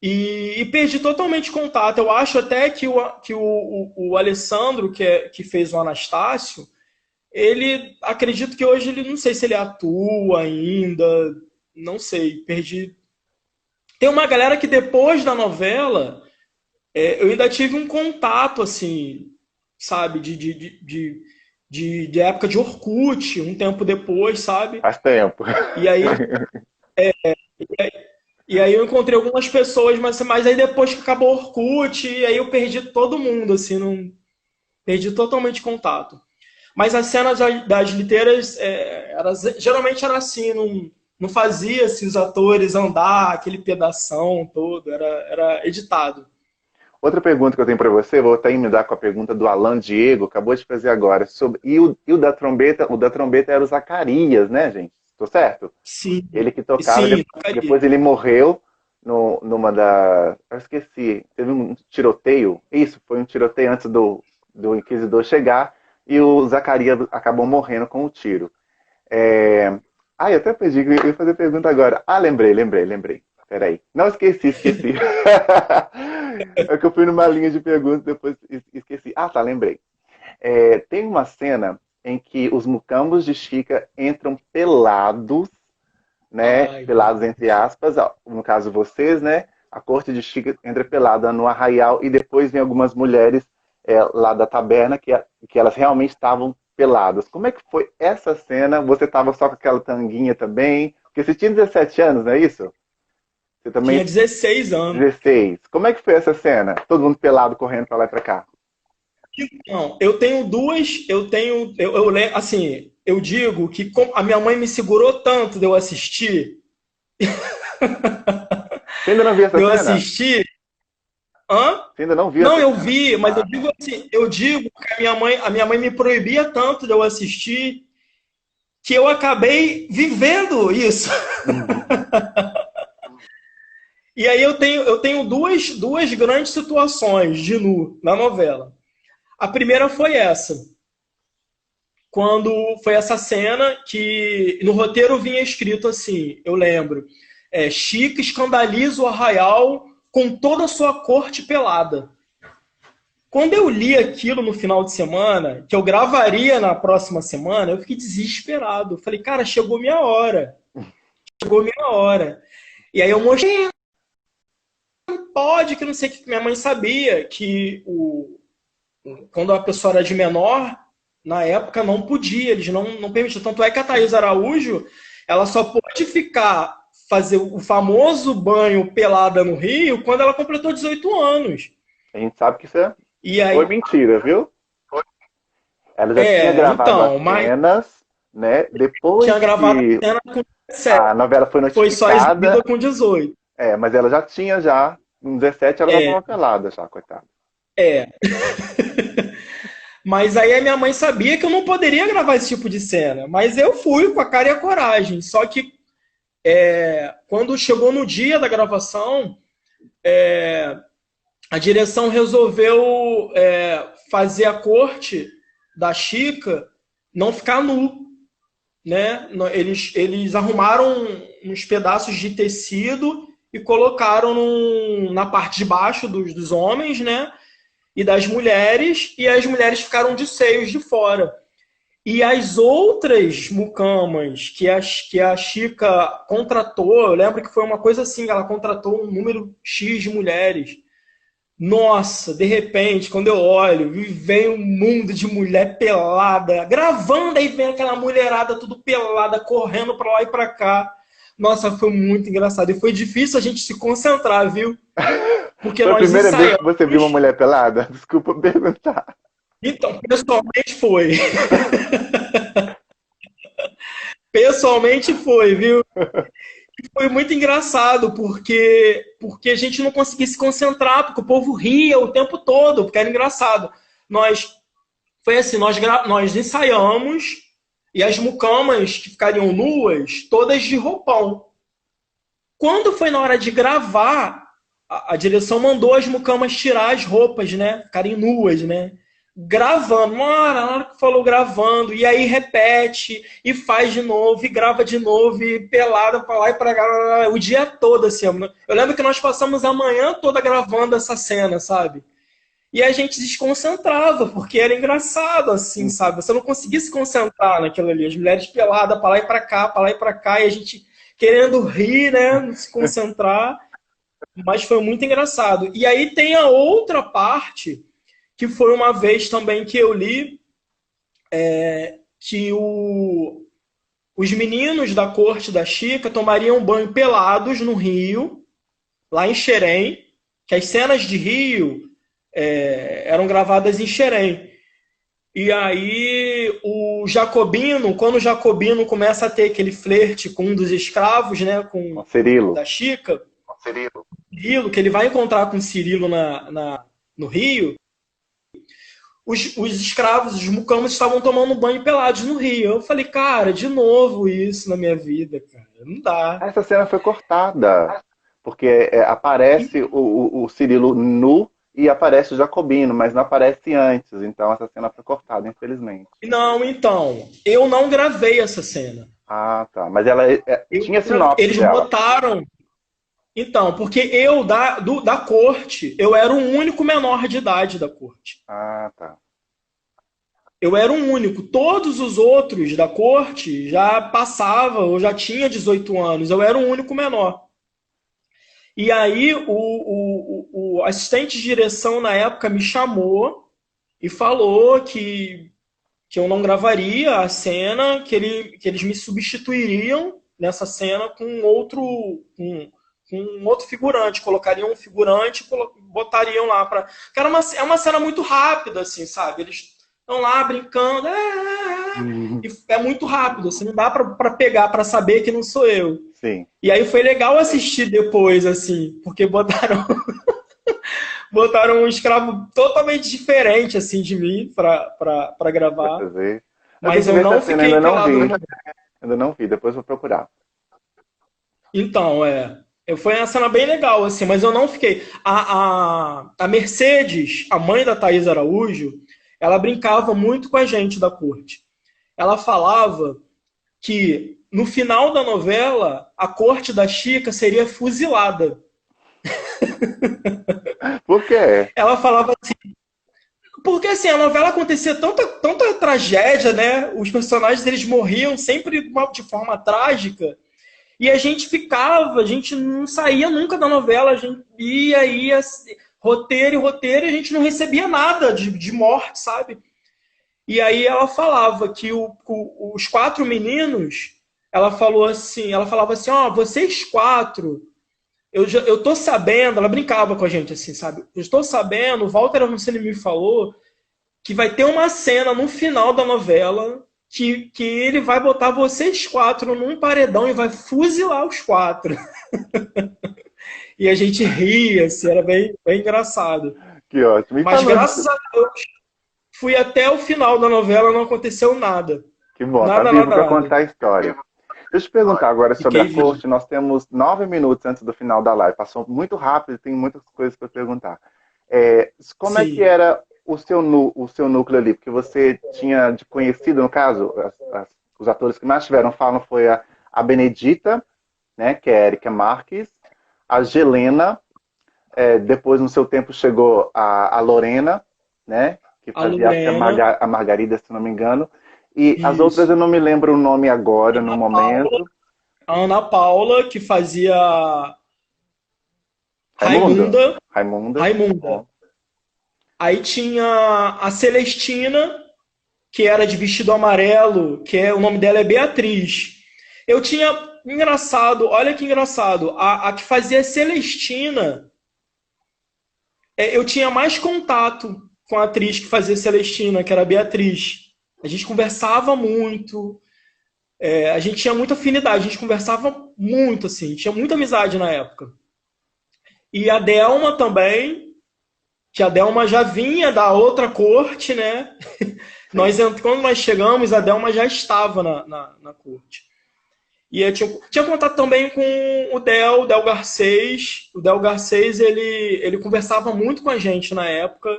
E perdi totalmente contato. Eu acho até que o Alessandro, que fez o Anastácio, ele, acredito que hoje ele, não sei se ele atua ainda, não sei, perdi. Tem uma galera que depois da novela, eu ainda tive um contato, assim, sabe, de época de Orkut, um tempo depois, sabe? Faz tempo. E aí, e aí eu encontrei algumas pessoas, mas aí depois que acabou o Orkut, e aí eu perdi todo mundo, assim, não, perdi totalmente contato. Mas as cenas das liteiras, geralmente era assim, não fazia assim, os atores andar aquele pedação todo, era editado. Outra pergunta que eu tenho para você, vou até emendar com a pergunta do Alan Diego, acabou de fazer agora, sobre, o da trombeta, o da trombeta era o Zacarias, né, gente? Tô certo? Sim, Ele que tocava, sim, depois ele morreu numa da. Eu esqueci, teve um tiroteio. Isso, foi um tiroteio antes do Inquisidor chegar e o Zacarias acabou morrendo com o tiro. É... Ah, eu até perdi, eu ia fazer pergunta agora. Ah, lembrei. Peraí. Não, esqueci. É que eu fui numa linha de perguntas, depois esqueci. Ah, tá, lembrei. Tem uma cena em que os mucambos de Chica entram pelados, né? Ai, meu Pelados Deus. entre aspas, ó, no caso vocês, né? A corte de Chica entra pelada no arraial e depois vem algumas mulheres lá da taberna que elas realmente estavam peladas. Como é que foi essa cena? Você estava só com aquela tanguinha também? Porque você tinha 17 anos, não é isso? Você Tinha também 16 anos. 16. Como é que foi essa cena? Todo mundo pelado correndo para lá e para cá. Não, eu tenho duas, assim, eu digo que a minha mãe me segurou tanto de eu assistir, Você ainda não viu essa de eu cena? assistir. Hã? Você ainda não viu Não, essa eu cena? vi, mas eu Ah, digo tá. assim, eu digo que a minha mãe me proibia tanto de eu assistir que eu acabei vivendo isso. E aí eu tenho duas grandes situações de nu na novela. A primeira foi essa, quando foi essa cena que no roteiro vinha escrito assim, eu lembro, Chica escandaliza o arraial com toda a sua corte pelada. Quando eu li aquilo no final de semana, que eu gravaria na próxima semana, eu fiquei desesperado. Eu falei, cara, chegou minha hora. Chegou minha hora. E aí eu mostrei, pode, que não sei o que minha mãe sabia, que quando a pessoa era de menor, na época não podia, eles não permitiam. Tanto é que a Thaís Araújo, ela só pôde fazer o famoso banho pelada no Rio quando ela completou 18 anos. A gente sabe que isso E foi aí, mentira, viu? Ela já tinha gravado então, as mas cenas, né? Depois tinha gravado que a cena com 17. a novela foi Foi só exibida notificada, com 18. mas ela já tinha já, com 17 ela já É, estava pelada já, coitada. é. Mas aí a minha mãe sabia que eu não poderia gravar esse tipo de cena. Mas eu fui com a cara e a coragem. Só que quando chegou no dia da gravação, a direção resolveu fazer a corte da Chica não ficar nu, né? Eles arrumaram uns pedaços de tecido e colocaram na parte de baixo dos homens, né? E das mulheres, e as mulheres ficaram de seios de fora. E as outras mucamas que a Chica contratou, eu lembro que foi uma coisa assim, ela contratou um número X de mulheres. Nossa, de repente, quando eu olho, vem um mundo de mulher pelada, gravando, aí vem aquela mulherada tudo pelada, correndo pra lá e pra cá. Nossa, foi muito engraçado. E foi difícil a gente se concentrar, viu? Porque Foi a nós primeira vez que ensaiamos. você viu uma mulher pelada? Desculpa perguntar. Então, pessoalmente foi. Pessoalmente foi, viu? Foi muito engraçado, porque a gente não conseguia se concentrar, porque o povo ria o tempo todo, porque era engraçado. Foi assim, nós ensaiamos, e as mucamas que ficariam nuas, todas de roupão. Quando foi na hora de gravar, a direção mandou as mucamas tirar as roupas, né? Ficarem nuas, né? Gravando, na hora que falou gravando, e aí repete, e faz de novo, e grava de novo, e pelada pra lá e pra cá, o dia todo, assim. Eu lembro que nós passamos a manhã toda gravando essa cena, sabe? E a gente se desconcentrava, porque era engraçado, assim, sabe? Você não conseguia se concentrar naquilo ali. As mulheres peladas pra lá e pra cá, pra lá e pra cá, e a gente querendo rir, né? Não se concentrar. Mas foi muito engraçado. E aí tem a outra parte, que foi uma vez também que eu li, que os meninos da corte da Chica tomariam banho pelados no Rio, lá em Xerém, que as cenas de Rio eram gravadas em Xerém. E aí o Jacobino, quando o Jacobino começa a ter aquele flerte com um dos escravos, né, com Cirilo. da Chica, Cirilo, que ele vai encontrar com Cirilo no Rio, os escravos, os mucamas, estavam tomando banho pelados no Rio. Eu falei, cara, de novo isso na minha vida, cara. Não dá. Essa cena foi cortada, porque aparece o Cirilo nu e aparece o Jacobino, mas não aparece antes. Então essa cena foi cortada, infelizmente. Não, então, eu não gravei essa cena. Ah, tá. Mas ela tinha sinopse Eles dela. botaram. Então, porque eu, da corte, eu era o único menor de idade da corte. Ah, tá. Eu era o único. Todos os outros da corte já passavam, ou já tinha 18 anos. Eu era o único menor. E aí o assistente de direção na época me chamou e falou que eu não gravaria a cena, que eles me substituiriam nessa cena com um outro figurante, colocariam um figurante e botariam lá para. É uma cena muito rápida, assim, sabe? Eles estão lá brincando, e é muito rápido, assim, não dá para pegar, para saber que não sou eu. Sim. E aí foi legal assistir depois, assim, porque botaram um escravo totalmente diferente, assim, de mim para gravar. Mas eu não fiquei pelado. Ainda não vi, depois vou procurar. Então, foi uma cena bem legal, assim, mas eu não fiquei. A Mercedes, a mãe da Thaís Araújo, ela brincava muito com a gente da corte. Ela falava que no final da novela, a corte da Chica seria fuzilada. Por quê? Ela falava assim, porque assim, a novela acontecia tanta tragédia, né? Os personagens eles morriam sempre de forma trágica. E a gente não saía nunca da novela, a gente ia, roteiro, e a gente não recebia nada de morte, sabe? E aí ela falava que os 4 meninos, ela falava assim, ó, vocês 4, eu tô sabendo, ela brincava com a gente assim, sabe? Eu estou sabendo, o Walter Armaceli me falou que vai ter uma cena no final da novela que ele vai botar vocês 4 num paredão e vai fuzilar os 4. E a gente ria, assim, era bem engraçado. Que ótimo. E Mas falando graças a Deus, fui até o final da novela, não aconteceu nada. Que bom, tá Nada, vivo nada, para nada. contar a história. Deixa eu te perguntar agora sobre Fiquei a vivo. corte. Nós temos 9 minutos antes do final da live. Passou muito rápido e tem muitas coisas para perguntar. Como é que Sim. era o seu núcleo ali? Porque você tinha de conhecido, no caso, os atores que mais tiveram falam foi a Benedita, né, que é a Érica Marques, a Gelena, depois no seu tempo chegou a Lorena, né, que A fazia acho que Lorena, a Margarida, se não me engano. E as outras isso. eu não me lembro o nome agora, no Ana Paula, momento. a Ana Paula, que fazia Raimunda? Raimunda, Raimunda. Raimunda. Aí tinha a Celestina, que era de vestido amarelo, o nome dela é Beatriz. Eu tinha, engraçado, olha que engraçado, a que fazia Celestina, eu tinha mais contato com a atriz que fazia Celestina, que era a Beatriz. A gente conversava muito, a gente tinha muita afinidade, a gente conversava muito, assim, tinha muita amizade na época. E a Delma também, que a Delma já vinha da outra corte, né? Quando nós chegamos, a Delma já estava na corte. E eu tinha contato também com o Del Garcês. O Del Garcês, ele conversava muito com a gente na época,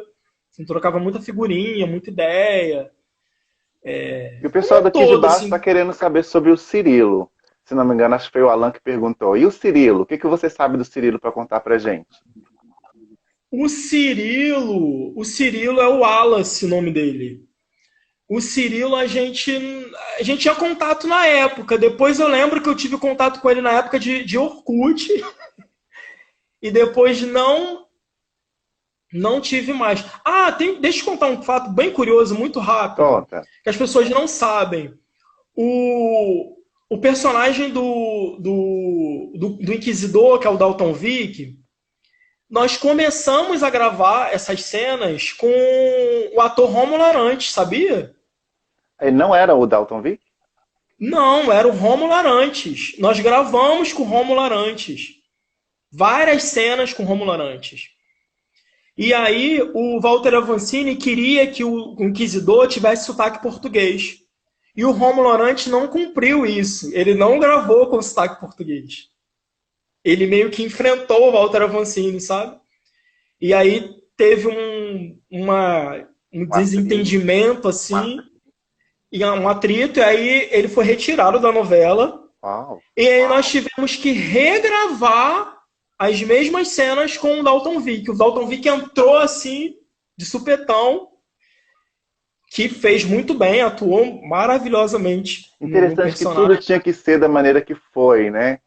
assim, trocava muita figurinha, muita ideia. E o pessoal Como um daqui de todo, baixo está assim. querendo saber sobre o Cirilo. Se não me engano, acho que foi o Alan que perguntou. E o Cirilo? O que você sabe do Cirilo para contar pra gente? O Cirilo é o Wallace, o nome dele. O Cirilo, a gente tinha contato na época. Depois eu lembro que eu tive contato com ele na época de Orkut. E depois não tive mais. Deixa eu contar um fato bem curioso, muito rápido, Conta. que as pessoas não sabem. O personagem do Inquisidor, que é o Dalton Vick, nós começamos a gravar essas cenas com o ator Rômulo Arantes, sabia? Ele não era o Dalton Vick? Não, era o Rômulo Arantes. Nós gravamos com o Rômulo Arantes. Várias cenas com o Rômulo Arantes. E aí o Walter Avancini queria que o Inquisidor tivesse sotaque português. E o Rômulo Arantes não cumpriu isso. Ele não gravou com sotaque português. Ele meio que enfrentou o Walter Avancini, sabe? E aí teve um desentendimento, assim, e um atrito, e aí ele foi retirado da novela. Uau. E aí nós tivemos que regravar as mesmas cenas com o Dalton Vick. O Dalton Vick entrou assim, de supetão, que fez muito bem, atuou maravilhosamente no Interessante que tudo personagem. tinha que ser da maneira que foi, né?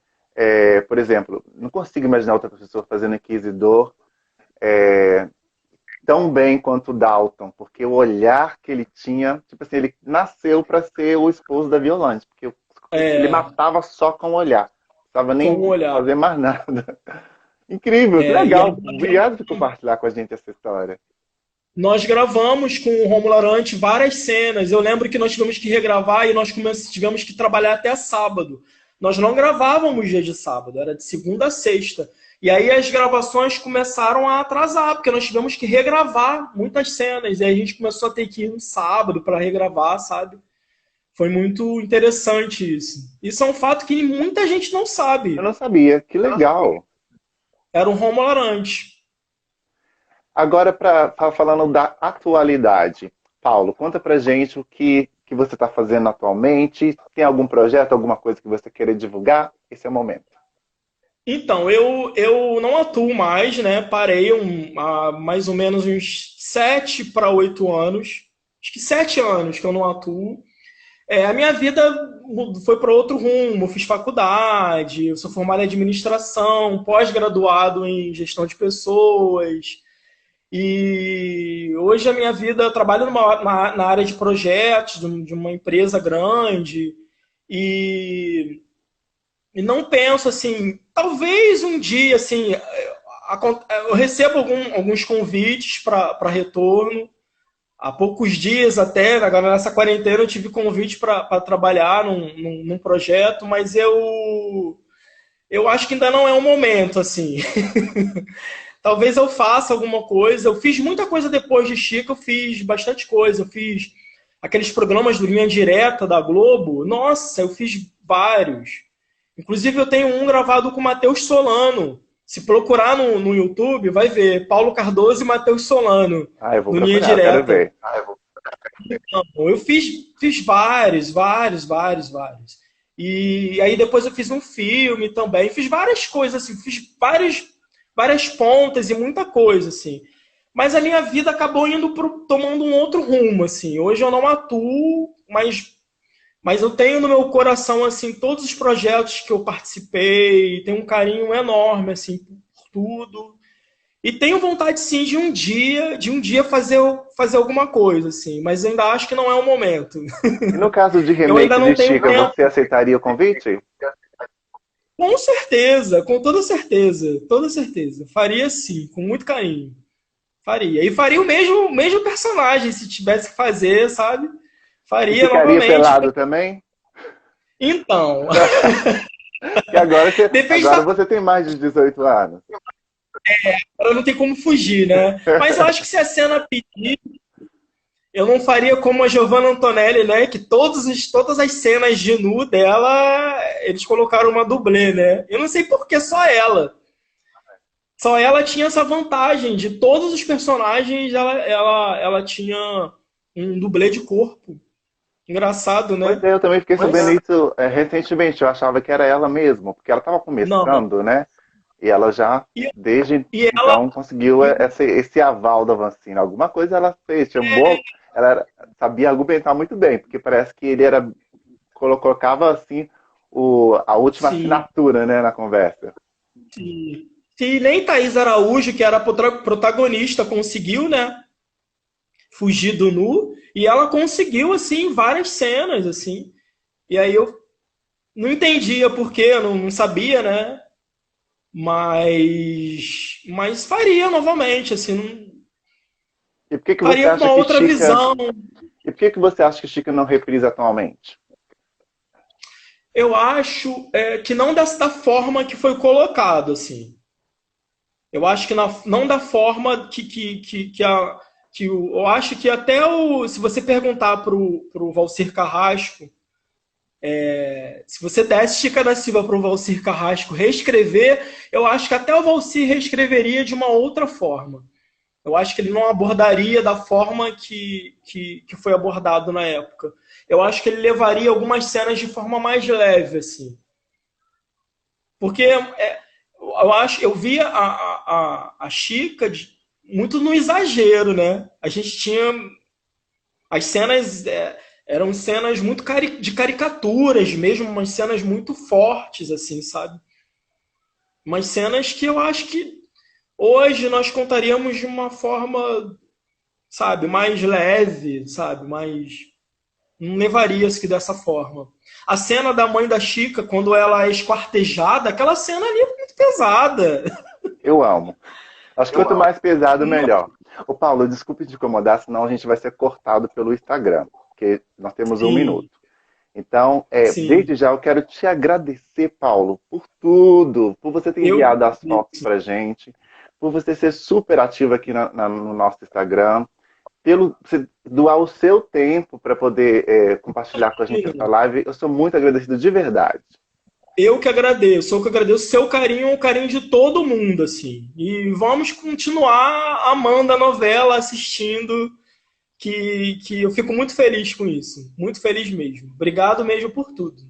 Por exemplo, não consigo imaginar outra pessoa fazendo Inquisidor tão bem quanto o Dalton, porque o olhar que ele tinha, tipo assim, ele nasceu para ser o esposo da Violante, porque ele matava só com o olhar, não precisava Com o nem olhar. fazer mais nada. Incrível, que E legal. aí, Obrigado por compartilhar com a gente essa história. nós gravamos com o Romulo Arantes várias cenas. Eu lembro que nós tivemos que regravar e nós tivemos que trabalhar até sábado. Nós não gravávamos dia de sábado, era de segunda a sexta. E aí as gravações começaram a atrasar, porque nós tivemos que regravar muitas cenas. E aí a gente começou a ter que ir no sábado para regravar, sabe? Foi muito interessante isso. Isso é um fato que muita gente não Eu sabe. não sabia, que legal. Era o Romulo Arantes. Agora, falando da atualidade, Paulo, conta pra gente o que você está fazendo atualmente. Tem algum projeto, alguma coisa que você queira divulgar? Esse é o momento. Então, eu não atuo mais, né? Parei há mais ou menos uns 7 para 8 anos. Acho que 7 anos que eu não atuo. A minha vida foi para outro rumo. Eu fiz faculdade, eu sou formado em administração, pós-graduado em gestão de pessoas. E hoje a minha vida, eu trabalho na área de projetos de uma empresa grande. E não penso assim, talvez um dia assim, eu recebo alguns convites para retorno. há poucos dias até, agora nessa quarentena, eu tive convite para trabalhar num projeto, mas eu acho que ainda não é o momento, assim. Talvez eu faça alguma coisa. Eu fiz muita coisa depois de Chica, eu fiz bastante coisa. Eu fiz aqueles programas do Linha Direta da Globo. Nossa, eu fiz vários. Inclusive, eu tenho um gravado com o Matheus Solano. Se procurar no YouTube, vai ver. Paulo Cardoso e Matheus Solano, Ah, eu vou no Linha procurar, quero Direta. ver. Então, eu fiz vários. E aí depois eu fiz um filme também. Fiz várias coisas, assim. Fiz várias pontas e muita coisa, assim. Mas a minha vida acabou tomando um outro rumo, assim. Hoje eu não atuo, mas eu tenho no meu coração, assim, todos os projetos que eu participei, tenho um carinho enorme, assim, por tudo. E tenho vontade, sim, de um dia fazer alguma coisa, assim, mas ainda acho que não é o momento. E no caso de Eu ainda remake não de tenho Chica, tempo. você aceitaria o convite? Com certeza, com toda certeza. Faria sim, com muito carinho. Faria. E faria o mesmo personagem, se tivesse que fazer, sabe? E Faria ficaria novamente. pelado também? Então, Que depende agora da. você tem mais de 18 anos. Ela não tem como fugir, né? Mas eu acho que se a cena pedir, eu não faria como a Giovanna Antonelli, né? Que todas as cenas de nu dela, eles colocaram uma dublê, né? Eu não sei por que só ela. Só ela tinha essa vantagem de todos os personagens, ela tinha um dublê de corpo. Engraçado, Pois né? é, eu também fiquei Mas sabendo isso recentemente. Eu achava que era ela mesmo, porque ela estava não. começando, né? E ela já, E, desde e ela. então, conseguiu esse aval da vacina. Alguma coisa ela fez, tinha boa, sabia argumentar muito bem, porque parece que ele colocava assim a última Sim, assinatura, né, na conversa. sim. Se nem Thaís Araújo, que era a protagonista, conseguiu, né? Fugir do nu. E ela conseguiu, assim, várias cenas, assim. E aí eu não entendia por quê, eu não sabia, né? Mas faria novamente, assim, E por que que você faria com acha uma que outra Chica, visão. e por que que você acha que Chica não reprisa atualmente? Eu acho que não da forma que foi colocado, assim. Eu acho que não da forma eu acho que até se você perguntar pro Valcir Carrasco, se você desse Chica da Silva pro Valcir Carrasco reescrever, eu acho que até o Valcir reescreveria de uma outra forma. Eu acho que ele não abordaria da forma que foi abordado na época. Eu acho que ele levaria algumas cenas de forma mais leve, assim. Porque eu via a Chica muito no exagero, né? A gente tinha. As cenas eram cenas muito de caricaturas mesmo, umas cenas muito fortes, assim, sabe? Umas cenas que eu acho que hoje nós contaríamos de uma forma, sabe, mais leve, sabe? Mais. Não levaria-se que dessa forma. A cena da mãe da Chica, quando ela é esquartejada, aquela cena ali é muito pesada. Eu amo. Acho que quanto mais pesado, melhor. Ô Paulo, desculpe te incomodar, senão a gente vai ser cortado pelo Instagram, porque nós temos um Sim, minuto. Então, sim. desde já eu quero te agradecer, Paulo, por tudo, por você ter Eu. enviado as fotos pra gente, por você ser super ativo aqui no nosso Instagram, pelo você doar o seu tempo para poder compartilhar com a gente essa live. Eu sou muito agradecido de verdade. Eu que agradeço seu carinho, o carinho de todo mundo, assim. E vamos continuar amando a novela, assistindo, que eu fico muito feliz com isso. Muito feliz mesmo. Obrigado mesmo por tudo.